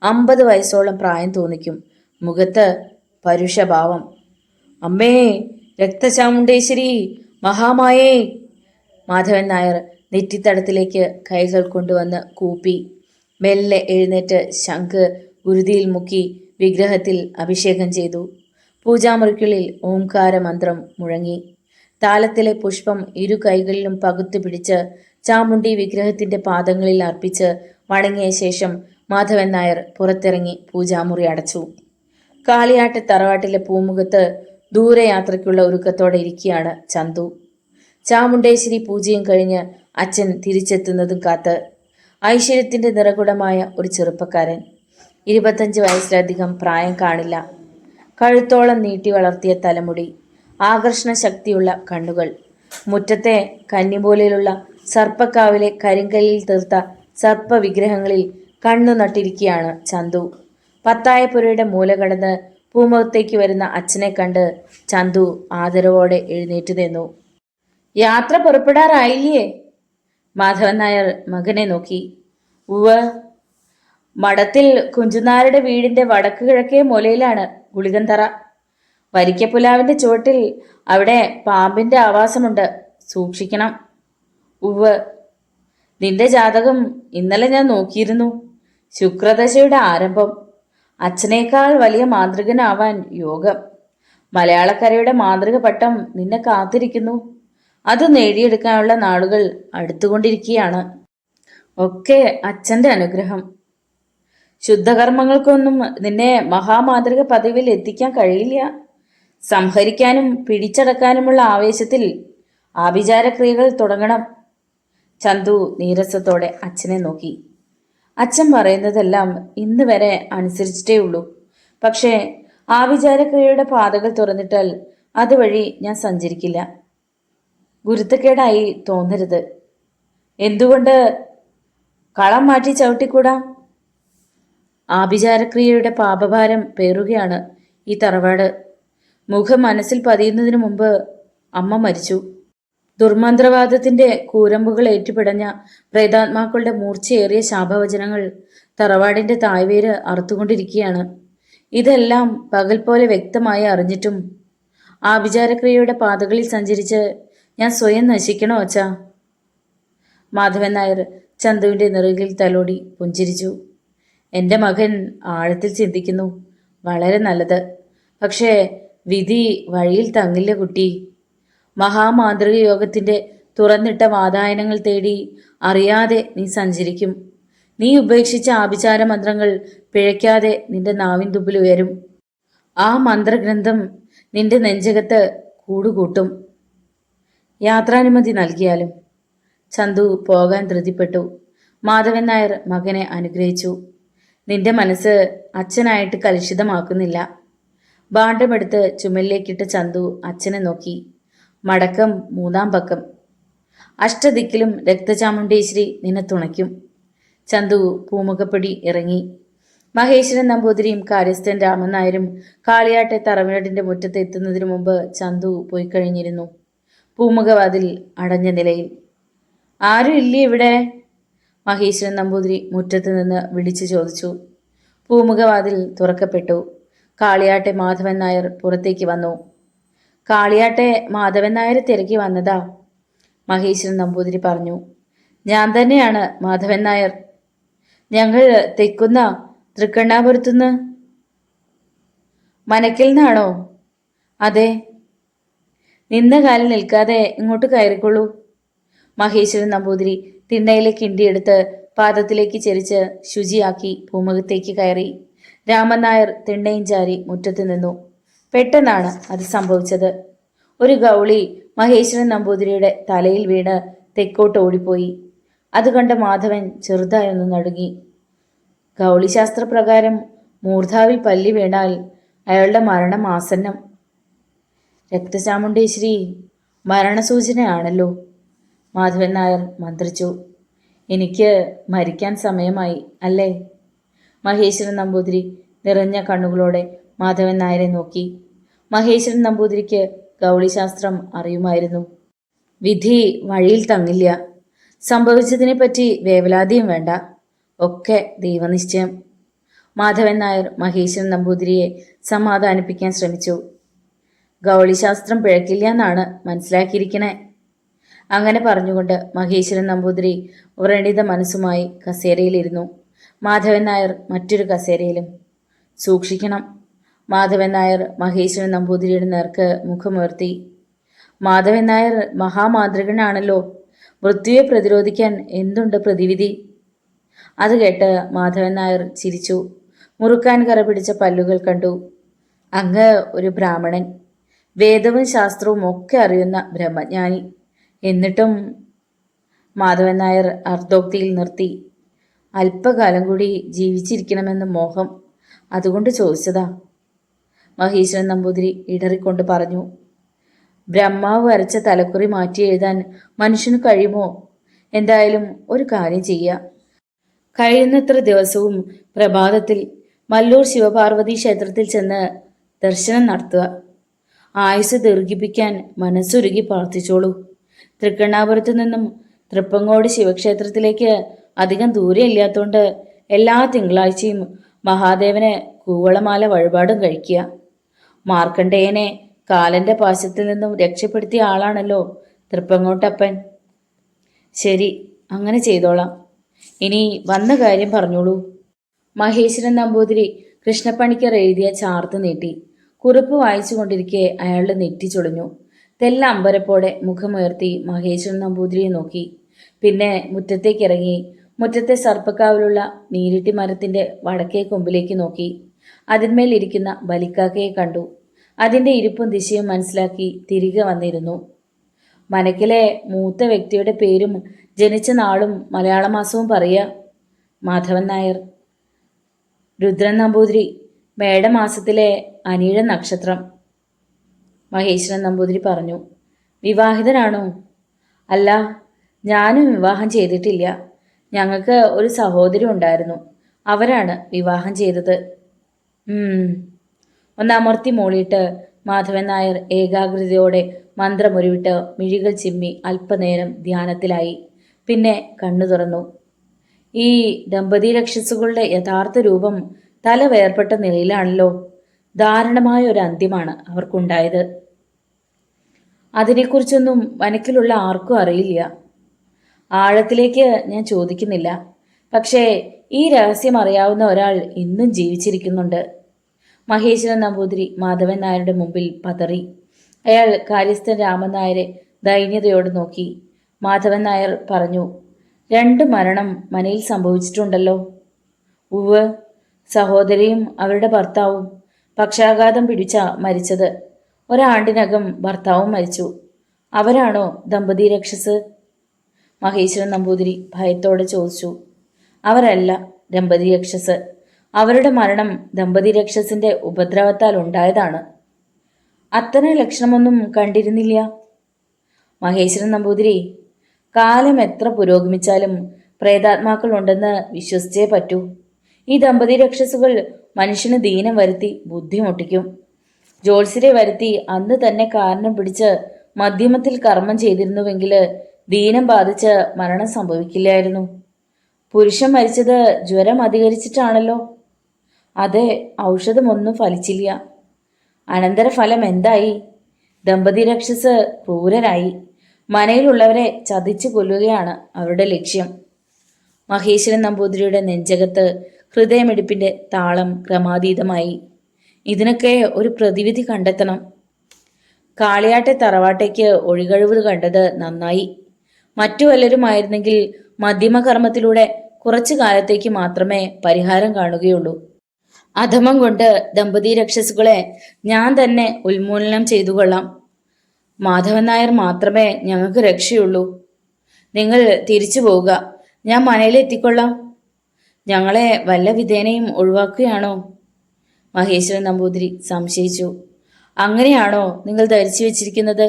50 വയസ്സോളം പ്രായം തോന്നിക്കും. മുഖത്ത് പരുഷഭാവം. അമ്മേ, രക്തചാമുണ്ടേശ്വരി, മഹാമായേ! മാധവൻ നായർ നെറ്റിത്തടത്തിലേക്ക് കൈകൾ കൊണ്ടുവന്ന് കൂപ്പി. മെല്ലെ എഴുന്നേറ്റ് ശംഖ് ഗുരുതിയിൽ മുക്കി വിഗ്രഹത്തിൽ അഭിഷേകം ചെയ്തു. പൂജാമുറിക്കുള്ളിൽ ഓംകാര മന്ത്രം മുഴങ്ങി. താലത്തിലെ പുഷ്പം ഇരു കൈകളിലും പകുത്തു പിടിച്ച് ചാമുണ്ടി വിഗ്രഹത്തിന്റെ പാദങ്ങളിൽ അർപ്പിച്ച് വണങ്ങിയ ശേഷം മാധവൻ നായർ പുറത്തിറങ്ങി പൂജാമുറി അടച്ചു. കാളിയാട്ട് തറവാട്ടിലെ പൂമുഖത്ത് ദൂരയാത്രയ്ക്കുള്ള ഒരുക്കത്തോടെ ഇരിക്കുകയാണ് ചന്തു. ചാമുണ്ടേശ്വരി പൂജയും കഴിഞ്ഞ് അച്ഛൻ തിരിച്ചെത്തുന്നതും കാത്ത് ഐശ്വര്യത്തിന്റെ നിറകുടമായ ഒരു ചെറുപ്പക്കാരൻ. 25 വയസ്സിലധികം പ്രായം കാണില്ല. കഴുത്തോളം നീട്ടി വളർത്തിയ തലമുടി, ആകർഷണ ശക്തിയുള്ള കണ്ണുകൾ. മുറ്റത്തെ കന്നിപോലെയുള്ള സർപ്പക്കാവിലെ കരിങ്കല്ലിൽ തീർത്ത സർപ്പവിഗ്രഹങ്ങളിൽ കണ്ണു നട്ടിരിക്കുകയാണ് ചന്തു. പത്തായപ്പുരയുടെ മൂല കടന്ന് പൂമുഖത്തേക്ക് വരുന്ന അച്ഛനെ കണ്ട് ചന്തു ആദരവോടെ എഴുന്നേറ്റു നിന്നു. യാത്ര പുറപ്പെടാറായില്ലേ? മാധവൻ നായർ മകനെ നോക്കി. ഉവ്വ്. മഠത്തിൽ കുഞ്ചുനാരുടെ വീടിന്റെ വടക്ക് കിഴക്കേ മൂലയിലാണ് ഗുളികന്തറ. വരിക്കപ്പുലാവിന്റെ ചുവട്ടിൽ. അവിടെ പാമ്പിന്റെ ആവാസമുണ്ട്, സൂക്ഷിക്കണം. ഉവ്വ്. നിന്റെ ജാതകം ഇന്നലെ ഞാൻ നോക്കിയിരുന്നു. ശുക്രദശയുടെ ആരംഭം. അച്ഛനേക്കാൾ വലിയ മാന്ത്രികനാവാൻ യോഗം. മലയാളക്കരയുടെ മാന്ത്രിക പട്ടം നിന്നെ കാത്തിരിക്കുന്നു. അത് നേടിയെടുക്കാനുള്ള നാളുകൾ അടുത്തുകൊണ്ടിരിക്കുകയാണ്. ഒക്കെ അച്ഛന്റെ അനുഗ്രഹം. ശുദ്ധകർമ്മങ്ങൾക്കൊന്നും നിന്നെ മഹാമാന്ത്രിക പദവിയിൽ എത്തിക്കാൻ കഴിയില്ല. സംഹരിക്കാനും പിടിച്ചടക്കാനുമുള്ള ആവേശത്തിൽ ആഭിചാരക്രിയകൾ തുടങ്ങണം. ചന്തു നീരസത്തോടെ അച്ഛനെ നോക്കി. അച്ഛൻ പറയുന്നതെല്ലാം ഇന്ന് വരെ അനുസരിച്ചിട്ടേ ഉള്ളൂ. പക്ഷേ ആഭിചാരക്രിയയുടെ പാതകൾ തുറന്നിട്ടാൽ അതുവഴി ഞാൻ സഞ്ചരിക്കില്ല. ഗുരുത്തക്കേടായി തോന്നരുത്. എന്തുകൊണ്ട് കളം മാറ്റി ചവിട്ടിക്കൂടാ? ആഭിചാരക്രിയയുടെ പാപഭാരം പേറുകയാണ് ഈ തറവാട്. മുഖം മനസ്സിൽ പതിയുന്നതിനു മുമ്പ് അമ്മ മരിച്ചു. ദുർമന്ത്രവാദത്തിന്റെ കൂരമ്പുകൾ ഏറ്റുപിടഞ്ഞ പ്രേതാത്മാക്കളുടെ മൂർച്ചയേറിയ ശാപവചനങ്ങൾ തറവാടിന്റെ തായ്വേര് അറുത്തുകൊണ്ടിരിക്കുകയാണ്. ഇതെല്ലാം പകൽ പോലെ വ്യക്തമായി അറിഞ്ഞിട്ടും ആഭിചാരക്രിയയുടെ പാതകളിൽ സഞ്ചരിച്ച് ഞാൻ സ്വയം നശിക്കണോ അച്ഛാ? മാധവൻ നായർ ചന്തുവിന്റെ നെറുകിൽ തലോടി പുഞ്ചിരിച്ചു. എൻ്റെ മകൻ ആഴത്തിൽ ചിന്തിക്കുന്നു. വളരെ നല്ലത്. പക്ഷേ വിധി വഴിയിൽ തങ്ങില്ല കുട്ടി. മഹാമാന്ത്രിക യോഗത്തിന്റെ തുറന്നിട്ട വാതായനങ്ങൾ തേടി അറിയാതെ നീ സഞ്ചരിക്കും. നീ ഉപേക്ഷിച്ച ആഭിചാര മന്ത്രങ്ങൾ പിഴയ്ക്കാതെ നിന്റെ നാവിൻ തുമ്പിൽ ഉയരും. ആ മന്ത്രഗ്രന്ഥം നിന്റെ നെഞ്ചകത്ത് കൂടുകൂട്ടും. യാത്രാനുമതി നൽകിയാലും. ചന്തു പോകാൻ ധൃതിപ്പെട്ടു. മാധവൻ നായർ മകനെ അനുഗ്രഹിച്ചു. നിന്റെ മനസ്സ് അച്ഛനായിട്ട് കലുഷിതമാക്കുന്നില്ല. ഭാണ്ഡമെടുത്ത് ചുമലിലേക്കിട്ട് ചന്തു അച്ഛനെ നോക്കി. മടക്കം 3-ാം പക്കം. അഷ്ടദിക്കിലും രക്തചാമുണ്ടേശ്വരി നിന്നെ തുണയ്ക്കും. ചന്തു പൂമുഖപ്പടി ഇറങ്ങി. മഹേശ്വരൻ നമ്പൂതിരിയും കാര്യസ്ഥൻ രാമൻ നായരും കാളിയാട്ടെ തറവാടിന്റെ മുറ്റത്ത് എത്തുന്നതിനു മുമ്പ് ചന്തു പോയി കഴിഞ്ഞിരുന്നു. പൂമുഖവാതിൽ അടഞ്ഞ നിലയിൽ. ആരും ഇല്ലേ ഇവിടെ? മഹേശ്വരൻ നമ്പൂതിരി മുറ്റത്ത് നിന്ന് വിളിച്ചു ചോദിച്ചു. പൂമുഖവാതിൽ തുറക്കപ്പെട്ടു. കാളിയാട്ടെ മാധവൻ നായർ പുറത്തേക്ക് വന്നു. കാളിയാട്ടെ മാധവൻ നായരെ തിരക്കി വന്നതാ, മഹേശ്വരൻ നമ്പൂതിരി പറഞ്ഞു. ഞാൻ തന്നെയാണ് മാധവൻ നായർ. ഞങ്ങൾ തെക്കുന്ന തൃക്കണ്ണാപുരത്തുനിന്ന്. മനക്കിൽ നിന്നാണോ? അതെ. നിന്ന കാലിൽ നിൽക്കാതെ ഇങ്ങോട്ട് കയറിക്കൊള്ളൂ. മഹേശ്വരൻ നമ്പൂതിരി തിണ്ണയിലെ കിണ്ടിയെടുത്ത് പാദത്തിലേക്ക് ചെരിച്ച് ശുചിയാക്കി പൂമുഖത്തേക്ക് കയറി. രാമൻ നായർ തിണ്ണയും ചാരി മുറ്റത്ത് നിന്നു. പെട്ടെന്നാണ് അത് സംഭവിച്ചത്. ഒരു ഗൗളി മഹേശ്വരൻ നമ്പൂതിരിയുടെ തലയിൽ വീണ് തെക്കോട്ട് ഓടിപ്പോയി. അത് കണ്ട മാധവൻ ചെറുതായൊന്ന് നടുങ്ങി. ഗൗളിശാസ്ത്രപ്രകാരം മൂർധാവിൽ പല്ലി വീണാൽ അയാളുടെ മരണം ആസന്നം. രക്തചാമുണ്ടേശ്വരി മരണസൂചനയാണല്ലോ, മാധവൻ നായർ മന്ത്രിച്ചു. എനിക്ക് മരിക്കാൻ സമയമായി അല്ലേ? മഹേശ്വരൻ നമ്പൂതിരി നിറഞ്ഞ കണ്ണുകളോടെ മാധവൻ നായരെ നോക്കി. മഹേശ്വരൻ നമ്പൂതിരിക്ക് ഗൗളിശാസ്ത്രം അറിയുമായിരുന്നു. വിധി വഴിയിൽ തങ്ങില്ല. സംഭവിച്ചതിനെപ്പറ്റി വേവലാതിയും വേണ്ട. ഒക്കെ ദൈവനിശ്ചയം. മാധവൻ നായർ മഹേശ്വരൻ നമ്പൂതിരിയെ സമാധാനിപ്പിക്കാൻ ശ്രമിച്ചു. ഗൗളിശാസ്ത്രം പിഴക്കില്ല എന്നാണ് മനസ്സിലാക്കിയിരിക്കണേ. അങ്ങനെ പറഞ്ഞുകൊണ്ട് മഹേശ്വരൻ നമ്പൂതിരി വ്രണിത മനസ്സുമായി കസേരയിലിരുന്നു. മാധവൻ നായർ മറ്റൊരു കസേരയിലും. സൂക്ഷിക്കണം. മാധവൻ നായർ മഹേശ്വരൻ നമ്പൂതിരിയുടെ നേർക്ക് മുഖമുയർത്തി. മാധവൻ നായർ മഹാമാന്ത്രികനാണല്ലോ. മൃത്യുവെ പ്രതിരോധിക്കാൻ എന്തുണ്ട് പ്രതിവിധി? അത് കേട്ട് മാധവൻ നായർ ചിരിച്ചു. മുറുക്കാൻ കറ പിടിച്ച പല്ലുകൾ കണ്ടു. അങ്ങ് ഒരു ബ്രാഹ്മണൻ, വേദവും ശാസ്ത്രവും ഒക്കെ അറിയുന്ന ബ്രഹ്മജ്ഞാനി. എന്നിട്ടും മാധവൻ നായർ അർദ്ധോക്തിയിൽ നിർത്തി. അല്പകാലം കൂടി ജീവിച്ചിരിക്കണമെന്ന് മോഹം, അതുകൊണ്ട് ചോദിച്ചതാ, മഹേശ്വരൻ നമ്പൂതിരി ഇടറിക്കൊണ്ട് പറഞ്ഞു. ബ്രഹ്മാവ് വരച്ച തലക്കുറി മാറ്റി എഴുതാൻ മനുഷ്യന് കഴിയുമോ? എന്തായാലും ഒരു കാര്യം ചെയ്യാം. കഴിയുന്നത്ര ദിവസവും പ്രഭാതത്തിൽ മല്ലൂർ ശിവപാർവതി ക്ഷേത്രത്തിൽ ചെന്ന് ദർശനം നടത്തുക. ആയുസ് ദീർഘിപ്പിക്കാൻ മനസ്സുരുകി പ്രാർത്ഥിച്ചോളൂ. തൃക്കണ്ണാപുരത്തു നിന്നും തൃപ്പങ്ങോട് ശിവക്ഷേത്രത്തിലേക്ക് അധികം ദൂരെ ഇല്ലാത്തോണ്ട് എല്ലാ തിങ്കളാഴ്ചയും മഹാദേവന് കൂവളമാല വഴിപാടും കഴിക്കുക. മാർക്കണ്ഡേയനെ കാലന്റെ പാശത്തിൽ നിന്നും രക്ഷപ്പെടുത്തിയ ആളാണല്ലോ തൃപ്പങ്ങോട്ടപ്പൻ. ശരി, അങ്ങനെ ചെയ്തോളാം. ഇനി വന്ന കാര്യം പറഞ്ഞോളൂ. മഹേശ്വരൻ നമ്പൂതിരി കൃഷ്ണപ്പണിക്കർ എഴുതിയ ചാർത്ത് നീട്ടി. കുറിപ്പ് വായിച്ചു കൊണ്ടിരിക്കെ അയാളുടെ നെറ്റി ചുളിഞ്ഞു. തെല്ല അമ്പരപ്പോടെ മുഖമുയർത്തി മഹേശ്വരൻ നമ്പൂതിരിയെ നോക്കി. പിന്നെ മുറ്റത്തേക്കിറങ്ങി മുറ്റത്തെ സർപ്പക്കാവിലുള്ള നീരിട്ടി മരത്തിന്റെ വടക്കേ കൊമ്പിലേക്ക് നോക്കി. അതിന്മേൽ ഇരിക്കുന്ന ബലിക്കാക്കയെ കണ്ടു. അതിന്റെ ഇരിപ്പും ദിശയും മനസ്സിലാക്കി തിരികെ വന്നിരുന്നു. മനക്കിലെ മൂത്ത വ്യക്തിയുടെ പേരും ജനിച്ച നാളും മലയാള മാസവും പറയുക. മാധവൻ നായർ. രുദ്രൻ നമ്പൂതിരി. മേടമാസത്തിലെ അനീഴ നക്ഷത്രം. മഹേശ്വരൻ നമ്പൂതിരി പറഞ്ഞു. വിവാഹിതനാണോ? അല്ല, ഞാനും വിവാഹം ചെയ്തിട്ടില്ല. ഞങ്ങൾക്ക് ഒരു സഹോദരി ഉണ്ടായിരുന്നു. അവരാണ് വിവാഹം ചെയ്തത്. ഒന്നമർത്തി മൂളിയിട്ട് മാധവൻ നായർ ഏകാഗ്രതയോടെ മന്ത്രമുരുവിട്ട് മിഴികൾ ചിമ്മി അല്പനേരം ധ്യാനത്തിലായി. പിന്നെ കണ്ണു തുറന്നു. ഈ ദമ്പതി രക്ഷസുകളുടെ യഥാർത്ഥ രൂപം തല വേർപെട്ട നിലയിലാണല്ലോ. ദാരുണമായ ഒരു അന്ത്യമാണ് അവർക്കുണ്ടായത്. അതിനെക്കുറിച്ചൊന്നും മനക്കിലുള്ള ആർക്കും അറിയില്ല. ആഴത്തിലേക്ക് ഞാൻ ചോദിക്കുന്നില്ല. പക്ഷേ ഈ രഹസ്യം അറിയാവുന്ന ഒരാൾ ഇന്നും ജീവിച്ചിരിക്കുന്നുണ്ട്. മഹേശ്വരൻ നമ്പൂതിരി മാധവൻ നായരുടെ മുമ്പിൽ പതറി. അയാൾ കാര്യസ്ഥൻ രാമൻ നായരെ ദൈന്യതയോട് നോക്കി. മാധവൻ നായർ പറഞ്ഞു. 2 മരണം മനയിൽ സംഭവിച്ചിട്ടുണ്ടല്ലോ. ഉവ്, സഹോദരിയും അവരുടെ ഭർത്താവും പക്ഷാഘാതം പിടിച്ച മരിച്ചത്. ഒരാണ്ടിനകം ഭർത്താവും മരിച്ചു. അവരാണോ ദമ്പതി രക്ഷസ്? മഹേശ്വരൻ നമ്പൂതിരി ഭയത്തോടെ ചോദിച്ചു. അവരല്ല ദമ്പതി രക്ഷസ്. അവരുടെ മരണം ദമ്പതി രക്ഷസിന്റെ ഉപദ്രവത്താൽ ഉണ്ടായതാണ്. അത്തരം ലക്ഷണമൊന്നും കണ്ടിരുന്നില്ല. മഹേശ്വരൻ നമ്പൂതിരി, കാലം എത്ര പുരോഗമിച്ചാലും പ്രേതാത്മാക്കൾ ഉണ്ടെന്ന് വിശ്വസിച്ചേ പറ്റൂ. ഈ ദമ്പതി രക്ഷസുകൾ മനുഷ്യന് ദീനം വരുത്തി ബുദ്ധിമുട്ടിക്കും. ജോത്സ്യരെ വരുത്തി അന്ന് തന്നെ കാരണം പിടിച്ച് മധ്യമത്തിൽ കർമ്മം ചെയ്തിരുന്നുവെങ്കിൽ ദീനം ബാധിച്ച് മരണം സംഭവിക്കില്ലായിരുന്നു. പുരുഷൻ മരിച്ചത് ജ്വരം അധികരിച്ചിട്ടാണല്ലോ. അതെ, ഔഷധമൊന്നും ഫലിച്ചില്ല. അനന്തരഫലം എന്തായി? ദമ്പതി രക്ഷസ് ക്രൂരരായി. മനയിലുള്ളവരെ ചതിച്ചു കൊല്ലുകയാണ് അവരുടെ ലക്ഷ്യം. മഹേശ്വരൻ നമ്പൂതിരിയുടെ നെഞ്ചകത്ത് ഹൃദയമിടിപ്പിന്റെ താളം ക്രമാതീതമായി. ഇതിനൊക്കെ ഒരു പ്രതിവിധി കണ്ടെത്തണം. കാളിയാട്ടെ തറവാട്ടേക്ക് ഒഴികഴിവ് കണ്ടത് നന്നായി. മറ്റു വല്ലരുമായിരുന്നെങ്കിൽ മധ്യമകർമ്മത്തിലൂടെ കുറച്ചു കാലത്തേക്ക് മാത്രമേ പരിഹാരം കാണുകയുള്ളൂ. അധമം കൊണ്ട് ദമ്പതി രക്ഷസുകളെ ഞാൻ തന്നെ ഉന്മൂലനം ചെയ്തു കൊള്ളാം. മാധവൻ നായർ മാത്രമേ ഞങ്ങൾക്ക് രക്ഷയുള്ളൂ. നിങ്ങൾ തിരിച്ചു പോവുക, ഞാൻ മനയിലെത്തിക്കൊള്ളാം. ഞങ്ങളെ വല്ല വിധേനയും ഒഴിവാക്കുകയാണോ? മഹേശ്വരൻ നമ്പൂതിരി സംശയിച്ചു. അങ്ങനെയാണോ നിങ്ങൾ ധരിച്ചു വെച്ചിരിക്കുന്നത്?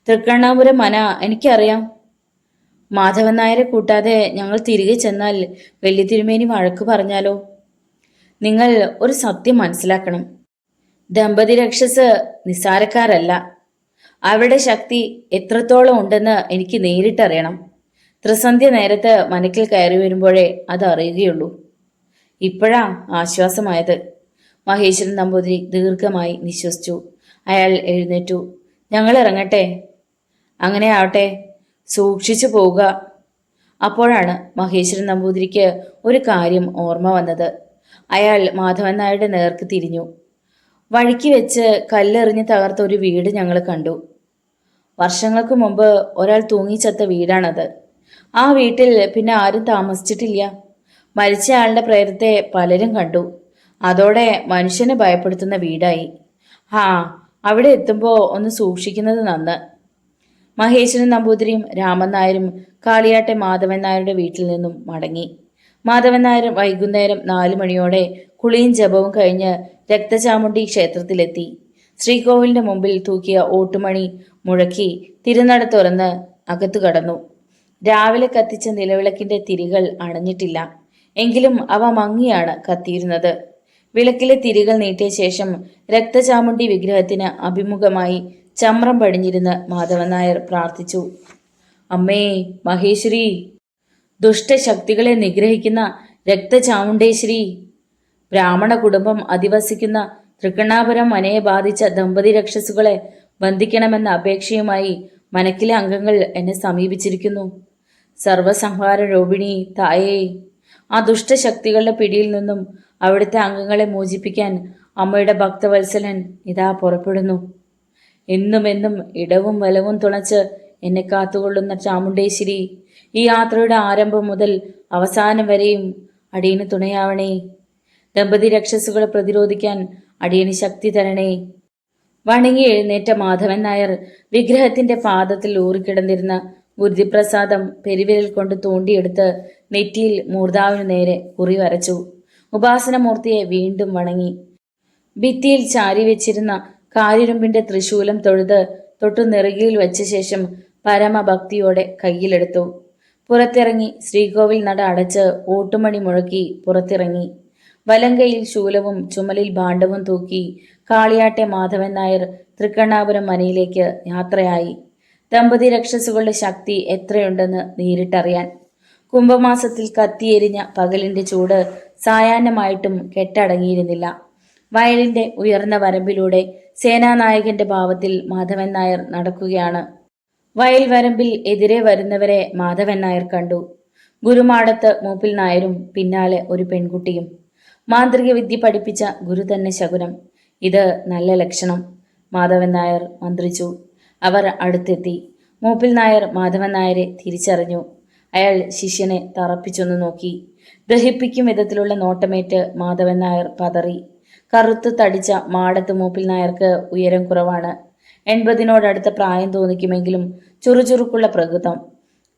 തൃക്കണ്ണാപുരം മന എനിക്കറിയാം. മാധവൻ നായരെ കൂട്ടാതെ ഞങ്ങൾ തിരികെ ചെന്നാൽ വലിയ തിരുമേനി വഴക്ക് പറഞ്ഞാലോ? നിങ്ങൾ ഒരു സത്യം മനസ്സിലാക്കണം. ദമ്പതി രക്ഷസ് നിസ്സാരക്കാരല്ല. അവരുടെ ശക്തി എത്രത്തോളം ഉണ്ടെന്ന് എനിക്ക് നേരിട്ടറിയണം. ത്രിസന്ധ്യ നേരത്ത് മനക്കിൽ കയറി വരുമ്പോഴേ അത് അറിയുകയുള്ളൂ. ഇപ്പോഴാ ആശ്വാസമായത്. മഹേശ്വരൻ നമ്പൂതിരി ദീർഘമായി നിശ്വസിച്ചു. അയാൾ എഴുന്നേറ്റു. ഞങ്ങൾ ഇറങ്ങട്ടെ? അങ്ങനെ ആവട്ടെ, സൂക്ഷിച്ചു പോവുക. അപ്പോഴാണ് മഹേശ്വരൻ നമ്പൂതിരിക്ക് ഒരു കാര്യം ഓർമ്മ വന്നത്. അയാൾ മാധവൻ നായരുടെ നേർക്ക് തിരിഞ്ഞു. വഴിക്ക് വെച്ച് കല്ലെറിഞ്ഞ് തകർത്ത ഒരു വീട് ഞങ്ങൾ കണ്ടു. വർഷങ്ങൾക്ക് മുമ്പ് ഒരാൾ തൂങ്ങിച്ചത്ത വീടാണത്. ആ വീട്ടിൽ പിന്നെ ആരും താമസിച്ചിട്ടില്ല. മരിച്ച ആളുടെ പ്രേതത്തെ പലരും കണ്ടു. അതോടെ മനുഷ്യനെ ഭയപ്പെടുത്തുന്ന വീടായി. അവിടെ എത്തുമ്പോൾ ഒന്ന് സൂക്ഷിക്കുന്നത് നന്ന്. മഹേശ്വരൻ നമ്പൂതിരിയും രാമൻ നായരും കാളിയാട്ടെ മാധവൻ നായരുടെ വീട്ടിൽ നിന്നും മടങ്ങി. മാധവൻ നായർ വൈകുന്നേരം 4 മണിയോടെ കുളിയും ജപവും കഴിഞ്ഞ് രക്തചാമുണ്ഡി ക്ഷേത്രത്തിലെത്തി. ശ്രീകോവിലിന്റെ മുമ്പിൽ തൂക്കിയ ഓട്ടുമണി മുഴക്കി തിരുനട തുറന്ന് അകത്തു കടന്നു. രാവിലെ കത്തിച്ച നിലവിളക്കിന്റെ തിരികൾ അണഞ്ഞിട്ടില്ല. എങ്കിലും അവ മങ്ങിയാണ് കത്തിയിരുന്നത്. വിളക്കിലെ തിരികൾ നീട്ടിയ ശേഷം രക്തചാമുണ്ഡി വിഗ്രഹത്തിന് അഭിമുഖമായി ചമ്രം പടിഞ്ഞിരുന്ന് മാധവൻ നായർ പ്രാർത്ഥിച്ചു. അമ്മേ മഹേശ്വരി, ദുഷ്ടശക്തികളെ നിഗ്രഹിക്കുന്ന രക്തചാമുണ്ടേശ്വരി, ബ്രാഹ്മണ കുടുംബം അധിവസിക്കുന്ന തൃക്കണ്ണാപുരം മനയെ ബാധിച്ച ദമ്പതി രക്ഷസുകളെ ബന്ധിക്കണമെന്ന അപേക്ഷയുമായി മനക്കിലെ അംഗങ്ങൾ എന്നെ സമീപിച്ചിരിക്കുന്നു. സർവസംഹാര രൂപിണി തായേ, ആ ദുഷ്ടശക്തികളുടെ പിടിയിൽ നിന്നും അവിടുത്തെ അംഗങ്ങളെ മോചിപ്പിക്കാൻ അമ്മയുടെ ഭക്തവത്സലൻ ഇതാ പുറപ്പെടുന്നു. എന്നുമെന്നും ഇടവും വലവും തുണച്ച് എന്നെ കാത്തുകൊള്ളുന്ന ചാമുണ്ടേശ്വരി, ഈ യാത്രയുടെ ആരംഭം മുതൽ അവസാനം വരെയും അടിയന് തുണയാവണേ. ദമ്പതി രക്ഷസുകളെ പ്രതിരോധിക്കാൻ അടിയന് ശക്തി തരണേ. വണങ്ങി എഴുന്നേറ്റ മാധവൻ നായർ വിഗ്രഹത്തിന്റെ പാദത്തിൽ ഊറിക്കിടന്നിരുന്ന ബുദ്ധിപ്രസാദം പെരുവിരൽ കൊണ്ട് തോണ്ടിയെടുത്ത് നെറ്റിയിൽ മൂർധാവിനു നേരെ കുറി വരച്ചു. ഉപാസനമൂർത്തിയെ വീണ്ടും വണങ്ങി. ഭിത്തിയിൽ ചാരി വെച്ചിരുന്ന കാരിരുമ്പിന്റെ ത്രിശൂലം തൊട്ടു നെറുകയിൽ വച്ച ശേഷം പരമഭക്തിയോടെ കയ്യിലെടുത്തു. പുറത്തിറങ്ങി ശ്രീകോവിൽ നട അടച്ച് ഓട്ടുമണി മുഴക്കി പുറത്തിറങ്ങി. വലങ്കയിൽ ശൂലവും ചുമലിൽ ഭാണ്ഡവും തൂക്കി കാളിയാട്ടെ മാധവൻ നായർ തൃക്കണ്ണാപുരം മനയിലേക്ക് യാത്രയായി. ദമ്പതി രക്ഷസുകളുടെ ശക്തി എത്രയുണ്ടെന്ന് നേരിട്ടറിയാൻ. കുംഭമാസത്തിൽ കത്തിയെരിഞ്ഞ പകലിന്റെ ചൂട് സായാഹ്നമായിട്ടും കെട്ടടങ്ങിയിരുന്നില്ല. വയലിന്റെ ഉയർന്ന വരമ്പിലൂടെ സേനാനായകന്റെ ഭാവത്തിൽ മാധവൻ നായർ നടക്കുകയാണ്. വയൽ വരമ്പിൽ എതിരെ വരുന്നവരെ മാധവൻ നായർ കണ്ടു. ഗുരുമാടത്ത് മൂപ്പിൽ നായരും പിന്നാലെ ഒരു പെൺകുട്ടിയും. മാന്ത്രിക വിദ്യ പഠിപ്പിച്ച ഗുരു തന്നെ ശകുനം. ഇത് നല്ല ലക്ഷണം, മാധവൻ നായർ മന്ത്രിച്ചു. അവർ അടുത്തെത്തി. മൂപ്പിൽ നായർ മാധവൻ നായരെ തിരിച്ചറിഞ്ഞു. അയാൾ ശിഷ്യനെ തറപ്പിച്ചൊന്നു നോക്കി. ദഹിപ്പിക്കും വിധത്തിലുള്ള നോട്ടമേറ്റ് മാധവൻ നായർ പതറി. കറുത്ത് തടിച്ച മാടത്ത് മൂപ്പിൽ നായർക്ക് ഉയരം കുറവാണ്. 80നോടടുത്ത പ്രായം തോന്നിക്കുമെങ്കിലും ചുറുചുറുക്കുള്ള പ്രകൃതം.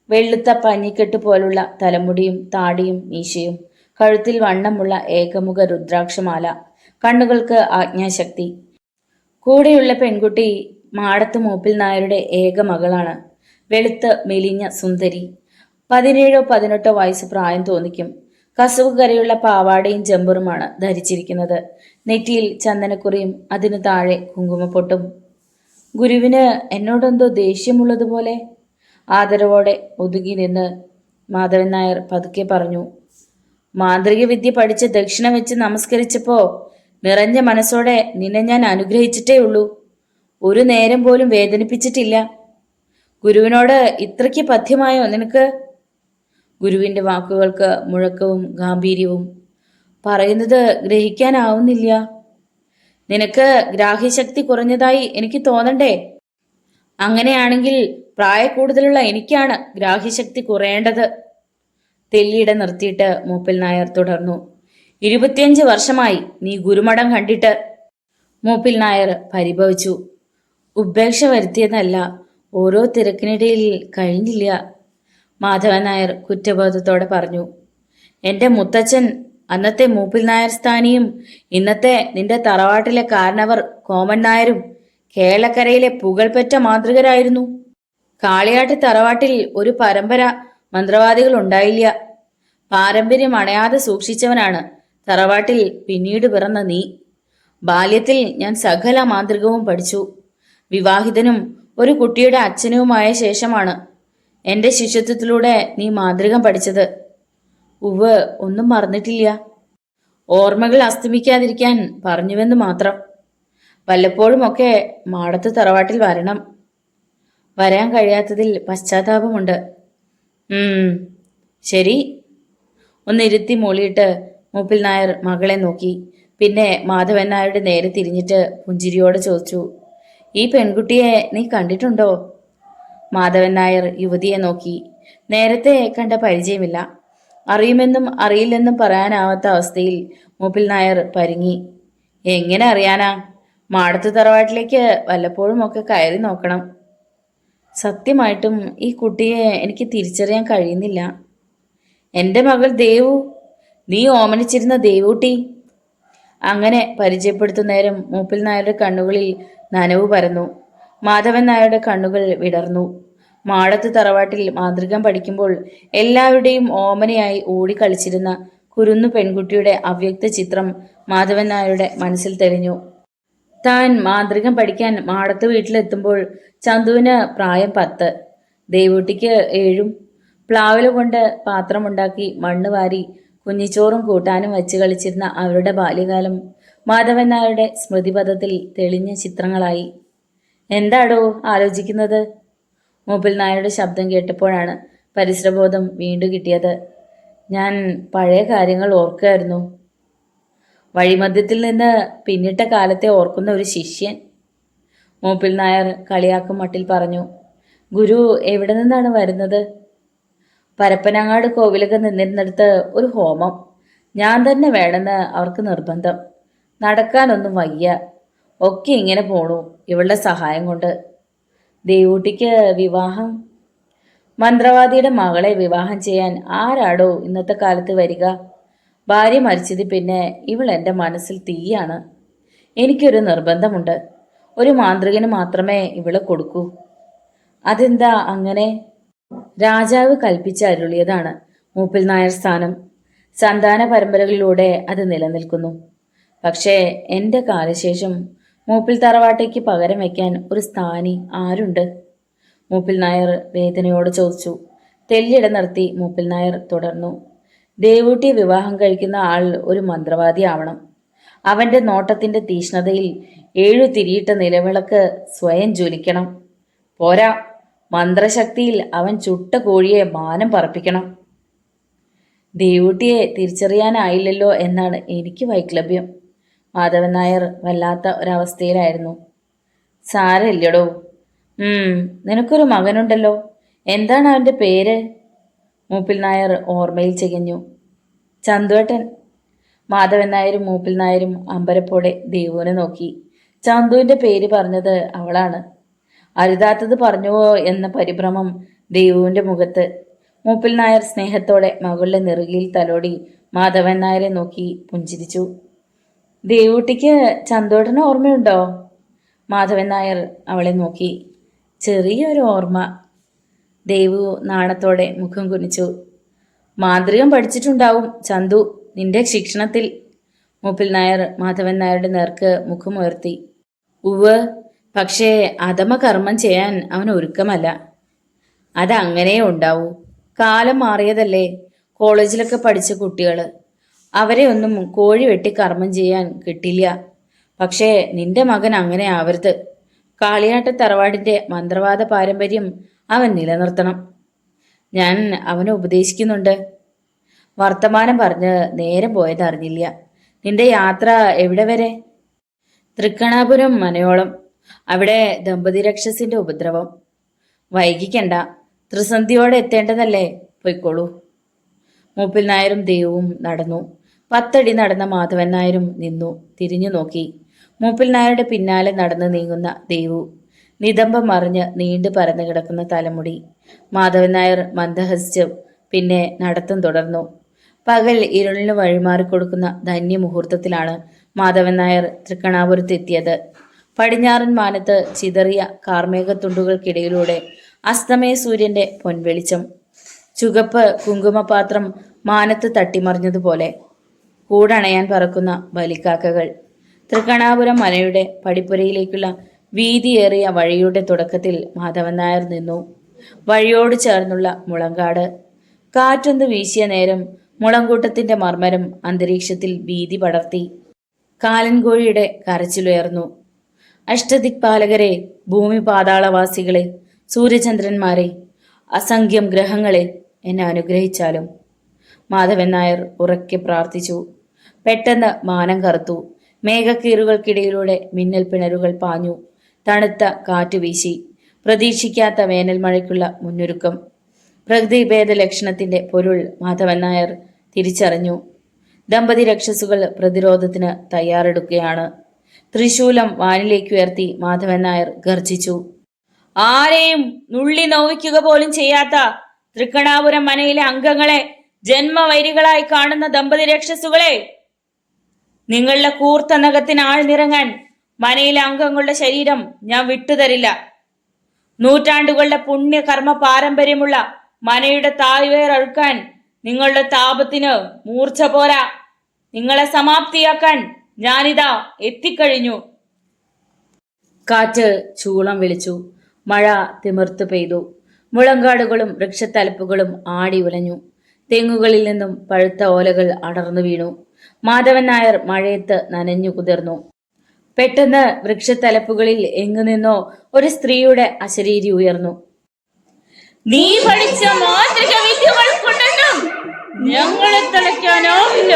വെളുത്ത പഞ്ഞിക്കെട്ട് പോലുള്ള തലമുടിയും താടിയും മീശയും. കഴുത്തിൽ വണ്ണമുള്ള ഏകമുഖ രുദ്രാക്ഷമാല. കണ്ണുകൾക്ക് ആജ്ഞാശക്തി. കൂടെയുള്ള പെൺകുട്ടി മാടത്ത് മൂപ്പിൽ നായരുടെ ഏക മകളാണ്. വെളുത്ത് മെലിഞ്ഞ സുന്ദരി. 17-18 വയസ്സ് പ്രായം തോന്നിക്കും. കസവ് കരയുള്ള പാവാടയും ജമ്പറുമാണ് ധരിച്ചിരിക്കുന്നത്. നെറ്റിയിൽ ചന്ദനക്കുറിയും അതിനു താഴെ കുങ്കുമപ്പൊട്ടും. ഗുരുവിന് എന്നോടെന്തോ മാന്ത്രിക വിദ്യ പഠിച്ച് ദക്ഷിണ വെച്ച് നമസ്കരിച്ചപ്പോ നിറഞ്ഞ മനസ്സോടെ നിന്നെ ഞാൻ അനുഗ്രഹിച്ചിട്ടേ ഉള്ളൂ. ഒരു നേരം പോലും വേദനിപ്പിച്ചിട്ടില്ല. ഗുരുവിനോട് ഇത്രയ്ക്ക് പഥ്യമായോ നിനക്ക്? ഗുരുവിന്റെ വാക്കുകൾക്ക് മുഴക്കവും ഗാംഭീര്യവും. പറയുന്നത് ഗ്രഹിക്കാനാവുന്നില്ല. നിനക്ക് ഗ്രാഹ്യശക്തി കുറഞ്ഞതായി എനിക്ക് തോന്നണ്ടേ? അങ്ങനെയാണെങ്കിൽ പ്രായക്കൂടുതലുള്ള എനിക്കാണ് ഗ്രാഹ്യശക്തി കുറയേണ്ടത്. തെല്ലിയിടെ നിർത്തിയിട്ട് മൂപ്പിൽ നായർ തുടർന്നു. 25 വർഷമായി നീ ഗുരുമഠം കണ്ടിട്ട്. മൂപ്പിൽ നായർ പരിഭവിച്ചു. ഉപേക്ഷ വരുത്തിയതല്ല, ഓരോ തിരക്കിനിടയിൽ കഴിഞ്ഞില്ല. മാധവൻ നായർ കുറ്റബോധത്തോടെ പറഞ്ഞു. എന്റെ മുത്തച്ഛൻ, അന്നത്തെ മൂപ്പിൽ നായർ സ്ഥാനിയും ഇന്നത്തെ നിന്റെ തറവാട്ടിലെ കാരണവർ കോമൻ നായരും കേരളക്കരയിലെ പുകൾപെറ്റ മാന്ത്രികരായിരുന്നു. കാളിയാട്ട് തറവാട്ടിൽ ഒരു പരമ്പര മന്ത്രവാദികൾ ഉണ്ടായില്ല. പാരമ്പര്യം അണയാതെ സൂക്ഷിച്ചവനാണ് തറവാട്ടിൽ പിന്നീട് പിറന്ന നീ. ബാല്യത്തിൽ ഞാൻ സകല മാന്ത്രികവും പഠിച്ചു. വിവാഹിതനും ഒരു കുട്ടിയുടെ അച്ഛനുമായ ശേഷമാണ് എന്റെ ശിഷ്യത്വത്തിലൂടെ നീ മാന്ത്രികം പഠിച്ചത്. ഉവ്, ഒന്നും മറന്നിട്ടില്ല. ഓർമ്മകൾ അസ്തമിക്കാതിരിക്കാൻ പറഞ്ഞുവെന്ന് മാത്രം. വല്ലപ്പോഴുമൊക്കെ മാടത്ത് തറവാട്ടിൽ വരണം. വരാൻ കഴിയാത്തതിൽ പശ്ചാത്താപമുണ്ട്. ശരി. ഒന്നിരുത്തി മൂളിയിട്ട് മൂപ്പിൽ നായർ മകളെ നോക്കി. പിന്നെ മാധവൻ നായരുടെ നേരെ തിരിഞ്ഞിട്ട് പുഞ്ചിരിയോടെ ചോദിച്ചു, ഈ പെൺകുട്ടിയെ നീ കണ്ടിട്ടുണ്ടോ? മാധവൻ നായർ യുവതിയെ നോക്കി. നേരത്തെ കണ്ട പരിചയമില്ല. അറിയുമെന്നും അറിയില്ലെന്നും പറയാനാവാത്ത അവസ്ഥയിൽ മൂപ്പിൽ നായർ പരിങ്ങി. എങ്ങനെ അറിയാനാ? മാടത്ത് തറവാട്ടിലേക്ക് വല്ലപ്പോഴും ഒക്കെ കയറി നോക്കണം. സത്യമായിട്ടും ഈ കുട്ടിയെ എനിക്ക് തിരിച്ചറിയാൻ കഴിയുന്നില്ല. എൻ്റെ മകൾ ദേവു, നീ ഓമനിച്ചിരുന്ന ദേവൂട്ടി. അങ്ങനെ പരിചയപ്പെടുത്തുന്നേരം മൂപ്പിൽ നായരുടെ കണ്ണുകളിൽ നനവ് പരന്നു. മാധവൻ നായരുടെ കണ്ണുകൾ വിടർന്നു. മാടത്ത് തറവാട്ടിൽ മാന്ത്രികം പഠിക്കുമ്പോൾ എല്ലാവരുടെയും ഓമനയായി ഓടിക്കളിച്ചിരുന്ന കുരുന്നു പെൺകുട്ടിയുടെ അവ്യക്ത ചിത്രം മാധവൻ നായരുടെ മനസ്സിൽ തെളിഞ്ഞു. താൻ മാന്ത്രികം പഠിക്കാൻ മാടത്ത് വീട്ടിലെത്തുമ്പോൾ ചന്തുവിന് പ്രായം 10, ദേവൂട്ടിക്ക് 7. പ്ലാവില കൊണ്ട് പാത്രമുണ്ടാക്കി മണ്ണ് വാരി കുഞ്ഞിച്ചോറും കൂട്ടാനും വെച്ച് കളിച്ചിരുന്ന അവരുടെ ബാല്യകാലം മാധവൻ നായരുടെ സ്മൃതിപഥത്തിൽ തെളിഞ്ഞ ചിത്രങ്ങളായി. എന്താടോ ആലോചിക്കുന്നത്? മൂപ്പിൽ നായരുടെ ശബ്ദം കേട്ടപ്പോഴാണ് പരിസരബോധം വീണ്ടും കിട്ടിയത്. ഞാൻ പഴയ കാര്യങ്ങൾ ഓർക്കുകയായിരുന്നു. വഴിമധ്യത്തിൽ നിന്ന് പിന്നിട്ട കാലത്തെ ഓർക്കുന്ന ഒരു ശിഷ്യൻ. മൂപ്പിൽ നായർ കളിയാക്കും മട്ടിൽ പറഞ്ഞു. ഗുരു എവിടെ നിന്നാണ് വരുന്നത്? പരപ്പനങ്ങാട് കോവിലൊക്കെ നിന്നിരുന്നിടത്ത് ഒരു ഹോമം. ഞാൻ തന്നെ വേണമെന്ന് അവർക്ക് നിർബന്ധം. നടക്കാനൊന്നും വയ്യ. ഒക്കെ ഇങ്ങനെ പോണു ഇവളുടെ സഹായം കൊണ്ട്. ദേവൂട്ടിക്ക് വിവാഹം? മന്ത്രവാദിയുടെ മകളെ വിവാഹം ചെയ്യാൻ ആരാടോ ഇന്നത്തെ കാലത്ത് വരിക? ഭാര്യ മരിച്ചത് പിന്നെ ഇവൾ എൻ്റെ മനസ്സിൽ തീയാണ്. എനിക്കൊരു നിർബന്ധമുണ്ട്. ഒരു മാന്ത്രികന് മാത്രമേ ഇവളെ കൊടുക്കൂ. അതെന്താ അങ്ങനെ? രാജാവ് കൽപ്പിച്ച് അരുളിയതാണ് മൂപ്പിൽ നായർ സ്ഥാനം. സന്താന പരമ്പരകളിലൂടെ അത് നിലനിൽക്കുന്നു. പക്ഷേ എൻ്റെ കാലശേഷം മൂപ്പിൽ തറവാട്ടേക്ക് പകരം വയ്ക്കാൻ ഒരു സ്ഥാനി ആരുണ്ട്? മൂപ്പിൽ നായർ വേദനയോട് ചോദിച്ചു. തെല്ലിട നിർത്തി മൂപ്പിൽ നായർ തുടർന്നു. ദേവൂട്ടിയെ വിവാഹം കഴിക്കുന്ന ആൾ ഒരു മന്ത്രവാദി ആവണം. അവന്റെ നോട്ടത്തിന്റെ തീഷ്ണതയിൽ 7 തിരിയിട്ട നിലവിളക്ക് സ്വയം ജ്വലിക്കണം. പോരാ, മന്ത്രശക്തിയിൽ അവൻ ചുട്ട കോഴിയെ മാനം പറപ്പിക്കണം. ദേവൂട്ടിയെ തിരിച്ചറിയാനായില്ലല്ലോ എന്നാണ് എനിക്ക് വൈക്ലഭ്യം. മാധവൻ നായർ വല്ലാത്ത ഒരവസ്ഥയിലായിരുന്നു. സാരമില്ലടോ. നിനക്കൊരു മകനുണ്ടല്ലോ, എന്താണ് അവന്റെ പേര്? മൂപ്പിൽ നായർ ഓർമ്മയിൽ ചികഞ്ഞു. ചന്തുവേട്ടൻ. മാധവൻ നായരും മൂപ്പിൽ നായരും അമ്പരപ്പോടെ ദേവുവിനെ നോക്കി. ചന്തുവിന്റെ പേര് പറഞ്ഞത് അവളാണ്. അരുതാത്തത് പറഞ്ഞുവോ എന്ന പരിഭ്രമം ദേവുവിന്റെ മുഖത്ത്. മൂപ്പിൽ നായർ സ്നേഹത്തോടെ മകളുടെ നെറുകയിൽ തലോടി മാധവൻ നായരെ നോക്കി പുഞ്ചിരിച്ചു. ദേവൂട്ടിക്ക് ചന്തുവേട്ടന് ഓർമ്മയുണ്ടോ? മാധവൻ നായർ അവളെ നോക്കി. ചെറിയൊരു ഓർമ്മ. ദേവു നാണത്തോടെ മുഖം കുനിച്ചു. മാന്ത്രികം പഠിച്ചിട്ടുണ്ടാവും ചന്തു നിന്റെ ശിക്ഷണത്തിൽ. മൂപ്പിൽ നായർ മാധവൻ നായരുടെ നേർക്ക് മുഖമുയർത്തി. ഉവ്, പക്ഷേ അധമ കർമ്മം ചെയ്യാൻ അവൻ ഒരുക്കമല്ല. അതങ്ങനെ ഉണ്ടാവൂ. കാലം മാറിയതല്ലേ. കോളേജിലൊക്കെ പഠിച്ച കുട്ടികൾ അവരെ ഒന്നും കോഴി വെട്ടി കർമ്മം ചെയ്യാൻ കിട്ടില്ല. പക്ഷേ നിന്റെ മകൻ അങ്ങനെ ആവരുത്. കാളിയാട്ട തറവാടിന്റെ മന്ത്രവാദ പാരമ്പര്യം അവൻ നിലനിർത്തണം. ഞാൻ അവനെ ഉപദേശിക്കുന്നുണ്ട്. വർത്തമാനം പറഞ്ഞ് നേരം പോയതറിഞ്ഞില്ല. നിന്റെ യാത്ര എവിടെ വരെ? തൃക്കണാപുരം മനയോളം. അവിടെ ദമ്പതി രക്ഷസിന്റെ ഉപദ്രവം. വൈകിക്കണ്ട, ത്രിസന്ധിയോടെ എത്തേണ്ടതല്ലേ, പൊയ്ക്കോളൂ. മൂപ്പിൽ നായരും ദേവും നടന്നു. 10 അടി നടന്ന മാധവൻ നായരും നിന്നു തിരിഞ്ഞു നോക്കി. മൂപ്പിൽ നായരുടെ പിന്നാലെ നടന്ന് നീങ്ങുന്ന ദേവു. നിതംബം മറിഞ്ഞ് നീണ്ടു പരന്നു കിടക്കുന്ന തലമുടി. മാധവൻ നായർ മന്ദഹസിച്ചു. പിന്നെ നടത്തം തുടർന്നു. പകൽ ഇരുളിന് വഴിമാറിക്കൊടുക്കുന്ന ധന്യമുഹൂർത്തത്തിലാണ് മാധവൻ നായർ തൃക്കണാപുരത്തെത്തിയത്. പടിഞ്ഞാറൻ മാനത്ത് ചിതറിയ കാർമേഘത്തുണ്ടുകൾക്കിടയിലൂടെ അസ്തമയ സൂര്യന്റെ പൊൻവെളിച്ചം. ചുകപ്പ് കുങ്കുമപാത്രം മാനത്ത് തട്ടിമറിഞ്ഞതുപോലെ. കൂടണയാൻ പറക്കുന്ന ബലിക്കാക്കകൾ. തൃക്കണാപുരം മലയുടെ പടിപ്പുരയിലേക്കുള്ള വീതിയേറിയ വഴിയുടെ തുടക്കത്തിൽ മാധവൻ നായർ നിന്നു. വഴിയോട് ചേർന്നുള്ള മുളങ്കാട്. കാറ്റൊന്ന് വീശിയ നേരം മുളങ്കൂട്ടത്തിന്റെ മർമ്മരം അന്തരീക്ഷത്തിൽ ഭീതി പടർത്തി. കാലൻകോഴിയുടെ കരച്ചിലുയർന്നു. അഷ്ടദിക്പാലകരെ, ഭൂമി പാതാളവാസികളെ, സൂര്യചന്ദ്രന്മാരെ, അസംഖ്യം ഗ്രഹങ്ങളെ, എന്നെ അനുഗ്രഹിച്ചാലും. മാധവൻ നായർ ഉറക്കെ പ്രാർത്ഥിച്ചു. പെട്ടെന്ന് മാനം കറുത്തു. മേഘക്കീറുകൾക്കിടയിലൂടെ മിന്നൽ പിണരുകൾ പാഞ്ഞു. തണുത്ത കാറ്റു വീശി. പ്രതീക്ഷിക്കാത്ത വേനൽ മഴയ്ക്കുള്ള മുന്നൊരുക്കം. പ്രകൃതിഭേദ ലക്ഷണത്തിന്റെ പൊരുൾ മാധവൻ നായർ തിരിച്ചറിഞ്ഞു. ദമ്പതി രക്ഷസുകൾ പ്രതിരോധത്തിന് തയ്യാറെടുക്കുകയാണ്. ത്രിശൂലം വാനിലേക്കുയർത്തി മാധവൻ നായർ ഗർജിച്ചു. ആരെയും നുള്ളി നോവിക്കുക പോലും ചെയ്യാത്ത തൃക്കണാപുരം മനയിലെ അംഗങ്ങളെ ജന്മവൈരികളായി കാണുന്ന ദമ്പതി രക്ഷസുകളെ, നിങ്ങളുടെ കൂർത്ത നഖത്തിന് ആഴ്ന്നിറങ്ങാൻ മനയിലെ അംഗങ്ങളുടെ ശരീരം ഞാൻ വിട്ടുതരില്ല. നൂറ്റാണ്ടുകളുടെ പുണ്യകർമ്മ പാരമ്പര്യമുള്ള മനയുടെ തായ്വേറഴുക്കാൻ നിങ്ങളുടെ താപത്തിന് മൂർച്ച പോരാ. നിങ്ങളെ സമാപ്തിയാക്കാൻ ഞാനിതാ എത്തിക്കഴിഞ്ഞു. കാറ്റ് ചൂളം വിളിച്ചു. മഴ തിമിർത്തു പെയ്തു. മുളങ്കാടുകളും വൃക്ഷത്തലപ്പുകളും ആടി ഉലഞ്ഞു. തെങ്ങുകളിൽ നിന്നും പഴുത്ത ഓലകൾ അടർന്നു വീണു. മാധവൻ നായർ മഴയത്ത് നനഞ്ഞു കുതിർന്നു. പെട്ടെന്ന് വൃക്ഷത്തലപ്പുകളിൽ എങ്ങുനിന്നോ ഒരു സ്ത്രീയുടെ അശരീരി ഉയർന്നു. നീ പഠിച്ച മാന്ത്രിക വിദ്യകൾ കൊണ്ടൊന്നും ഞങ്ങളെ തളയ്ക്കാനാവില്ല.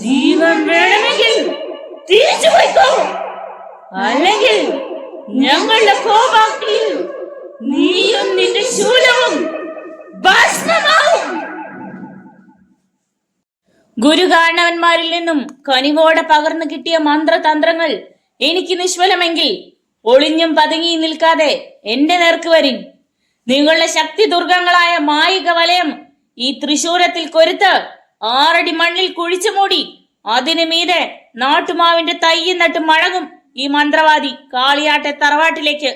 ജീവൻ വേണമെങ്കിൽ തിരിച്ചു പോയിക്കോ, അല്ലെങ്കിൽ ഞങ്ങളുടെ കോപാഗ്നിയിൽ നീയും നിന്റെ ശൂലവും ഭസ്മമാവും. ഗുരുകാരണവന്മാരിൽ നിന്നും കനിവോടെ പകർന്നു കിട്ടിയ മന്ത്രതന്ത്രങ്ങൾ എനിക്ക് നിഷ്ഫലമെങ്കിൽ ഒളിഞ്ഞും പതുങ്ങിയും നിൽക്കാതെ എന്റെ നേർക്ക് വരിൻ. നിങ്ങളുടെ ശക്തി ദുർഗങ്ങളായ മായിക വലയം ഈ തൃശൂലത്തിൽ കൊരുത്ത് 6 അടി മണ്ണിൽ കുഴിച്ചു മൂടി അതിനു മീതെ നാട്ടുമാവിന്റെ തയ്യും നട്ട് മഴകും ഈ മന്ത്രവാദി കാളിയാട്ടെ തറവാട്ടിലേക്ക്.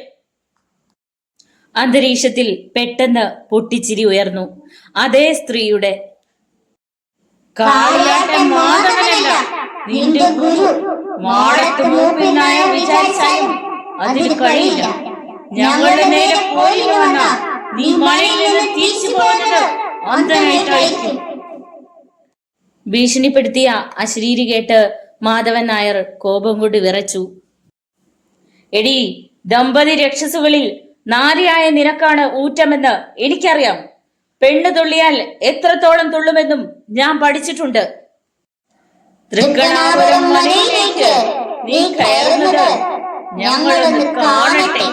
അന്തരീക്ഷത്തിൽ പെട്ടെന്ന് പൊട്ടിച്ചിരി ഉയർന്നു. അതേ സ്ത്രീയുടെ. കാളിയാട്ടൻ മാധവനല്ല, നിന്റെ ഗുരു മാടത്ത് മൂപ്പിൽ നായർ വിചാരിച്ചാലും അതിന് കഴിയില്ല. ഞങ്ങളുടെ നേരെ പോയി വന്ന നീ മഴയിൽ നിന്ന് തിരിച്ചു പോകുന്നത് അന്തനായിട്ടായിരിക്കും. ഭീഷണിപ്പെടുത്തിയ അശരീരി കേട്ട് മാധവൻ നായർ കോപം കൊണ്ട് വിറച്ചു. എടി, ദമ്പതി രക്ഷസുകളിൽ നാരിയായ നിനക്കാണ് ഊറ്റമെന്ന് എനിക്കറിയാം. പെണ്ണ് തുള്ളിയാൽ എത്രത്തോളം തുള്ളുമെന്നും ഞാൻ പഠിച്ചിട്ടുണ്ട്. തൃക്കണാപുരം മനയിലേക്ക് നീ കയറുന്നത് ഞങ്ങളൊന്ന് കാണട്ടെ.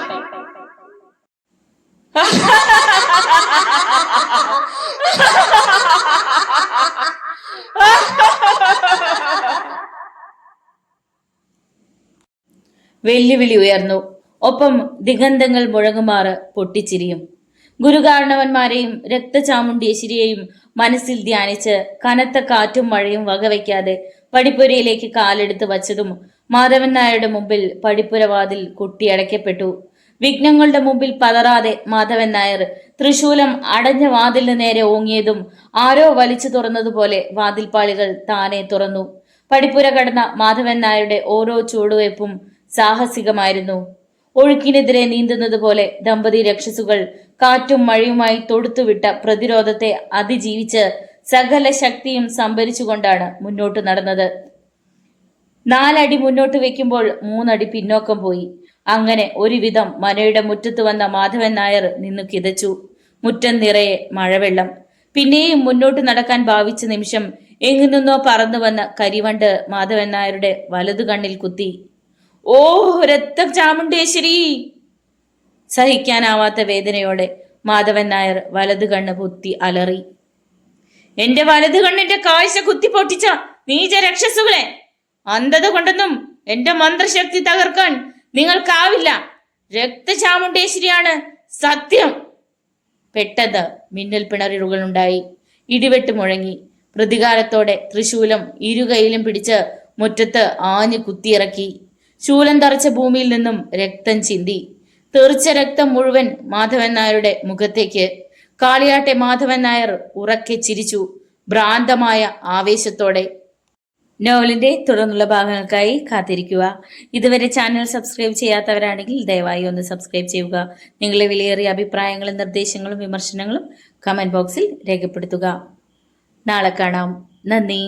വെല്ലുവിളി ഉയർന്നു. ഒപ്പം ദിഗന്ധങ്ങൾ മുഴങ്ങുമാറ് പൊട്ടിച്ചിരിയും. ഗുരുകാരണവന്മാരെയും രക്തചാമുണ്ടേശ്വരിയെയും മനസ്സിൽ ധ്യാനിച്ച് കനത്ത കാറ്റും മഴയും വകവയ്ക്കാതെ പടിപ്പുരയിലേക്ക് കാലെടുത്ത് വച്ചതും മാധവൻ നായരുടെ മുമ്പിൽ പടിപ്പുരവാതിൽ കൊട്ടിയടയ്ക്കപ്പെട്ടു. വിഘ്നങ്ങളുടെ മുമ്പിൽ പതറാതെ മാധവൻ നായർ തൃശൂലം അടഞ്ഞ വാതിലിന് നേരെ ഓങ്ങിയതും ആരോ വലിച്ചു തുറന്നതുപോലെ വാതിൽപ്പാളികൾ താനെ തുറന്നു. പടിപ്പുര കടന്ന മാധവൻ നായരുടെ ഓരോ ചുവടുവയ്പും സാഹസികമായിരുന്നു. ഒഴുക്കിനെതിരെ നീന്തുന്നത് പോലെ ദമ്പതി രക്ഷസുകൾ കാറ്റും മഴയുമായി തൊടുത്തുവിട്ട പ്രതിരോധത്തെ അതിജീവിച്ച് സകല ശക്തിയും സംഭരിച്ചുകൊണ്ടാണ് മുന്നോട്ട് നടന്നത്. 4 അടി മുന്നോട്ട് വെക്കുമ്പോൾ 3 അടി പിന്നോക്കം പോയി. അങ്ങനെ ഒരുവിധം മനയുടെ മുറ്റത്ത് വന്ന മാധവൻ നായർ നിന്നു കിതച്ചു. മുറ്റം നിറയെ മഴവെള്ളം. പിന്നെയും മുന്നോട്ട് നടക്കാൻ ഭാവിച്ച നിമിഷം എങ്ങു നിന്നോ പറന്നു വന്ന കരിവണ്ട് മാധവൻ നായരുടെ വലതു കണ്ണിൽ കുത്തി. ഓ രക്തം ചാമുണ്ടേശ്വരി! സഹിക്കാനാവാത്ത വേദനയോടെ മാധവൻ നായർ വലതു കണ്ണ് പൊത്തി അലറി. എന്റെ വലതു കണ്ണിന്റെ കാഴ്ച കുത്തിപ്പൊട്ടിച്ച നീച രക്ഷസുകളെ! അന്ധത കൊണ്ടൊന്നും എന്റെ മന്ത്രശക്തി തകർക്കാൻ നിങ്ങൾക്കാവില്ല. രക്തചാമുണ്ടേശ്വരിയാണ് സത്യം. പെട്ടെന്ന് മിന്നൽ പിണറികളുണ്ടായി. ഇടിവെട്ട് മുഴങ്ങി. പ്രതികാരത്തോടെ തൃശൂലം ഇരുകൈയിലും പിടിച്ച് മുറ്റത്ത് ആഞ്ഞു കുത്തിയിറക്കി. ശൂലം തറച്ച ഭൂമിയിൽ നിന്നും രക്തം ചിന്തി. തെറിച്ച രക്തം മുഴുവൻ മാധവൻ നായരുടെ മുഖത്തേക്ക്. കാളിയാട്ടെ മാധവൻ നായർ ഉറക്കെ ചിരിച്ചു, ഭ്രാന്തമായ ആവേശത്തോടെ. നോവലിന്റെ തുടർന്നുള്ള ഭാഗങ്ങൾക്കായി കാത്തിരിക്കുക. ഇതുവരെ ചാനൽ സബ്സ്ക്രൈബ് ചെയ്യാത്തവരാണെങ്കിൽ ദയവായി ഒന്ന് സബ്സ്ക്രൈബ് ചെയ്യുക. നിങ്ങളുടെ വിലയേറിയ അഭിപ്രായങ്ങളും നിർദ്ദേശങ്ങളും വിമർശനങ്ങളും കമന്റ് ബോക്സിൽ രേഖപ്പെടുത്തുക. നാളെ കാണാം. നന്ദി.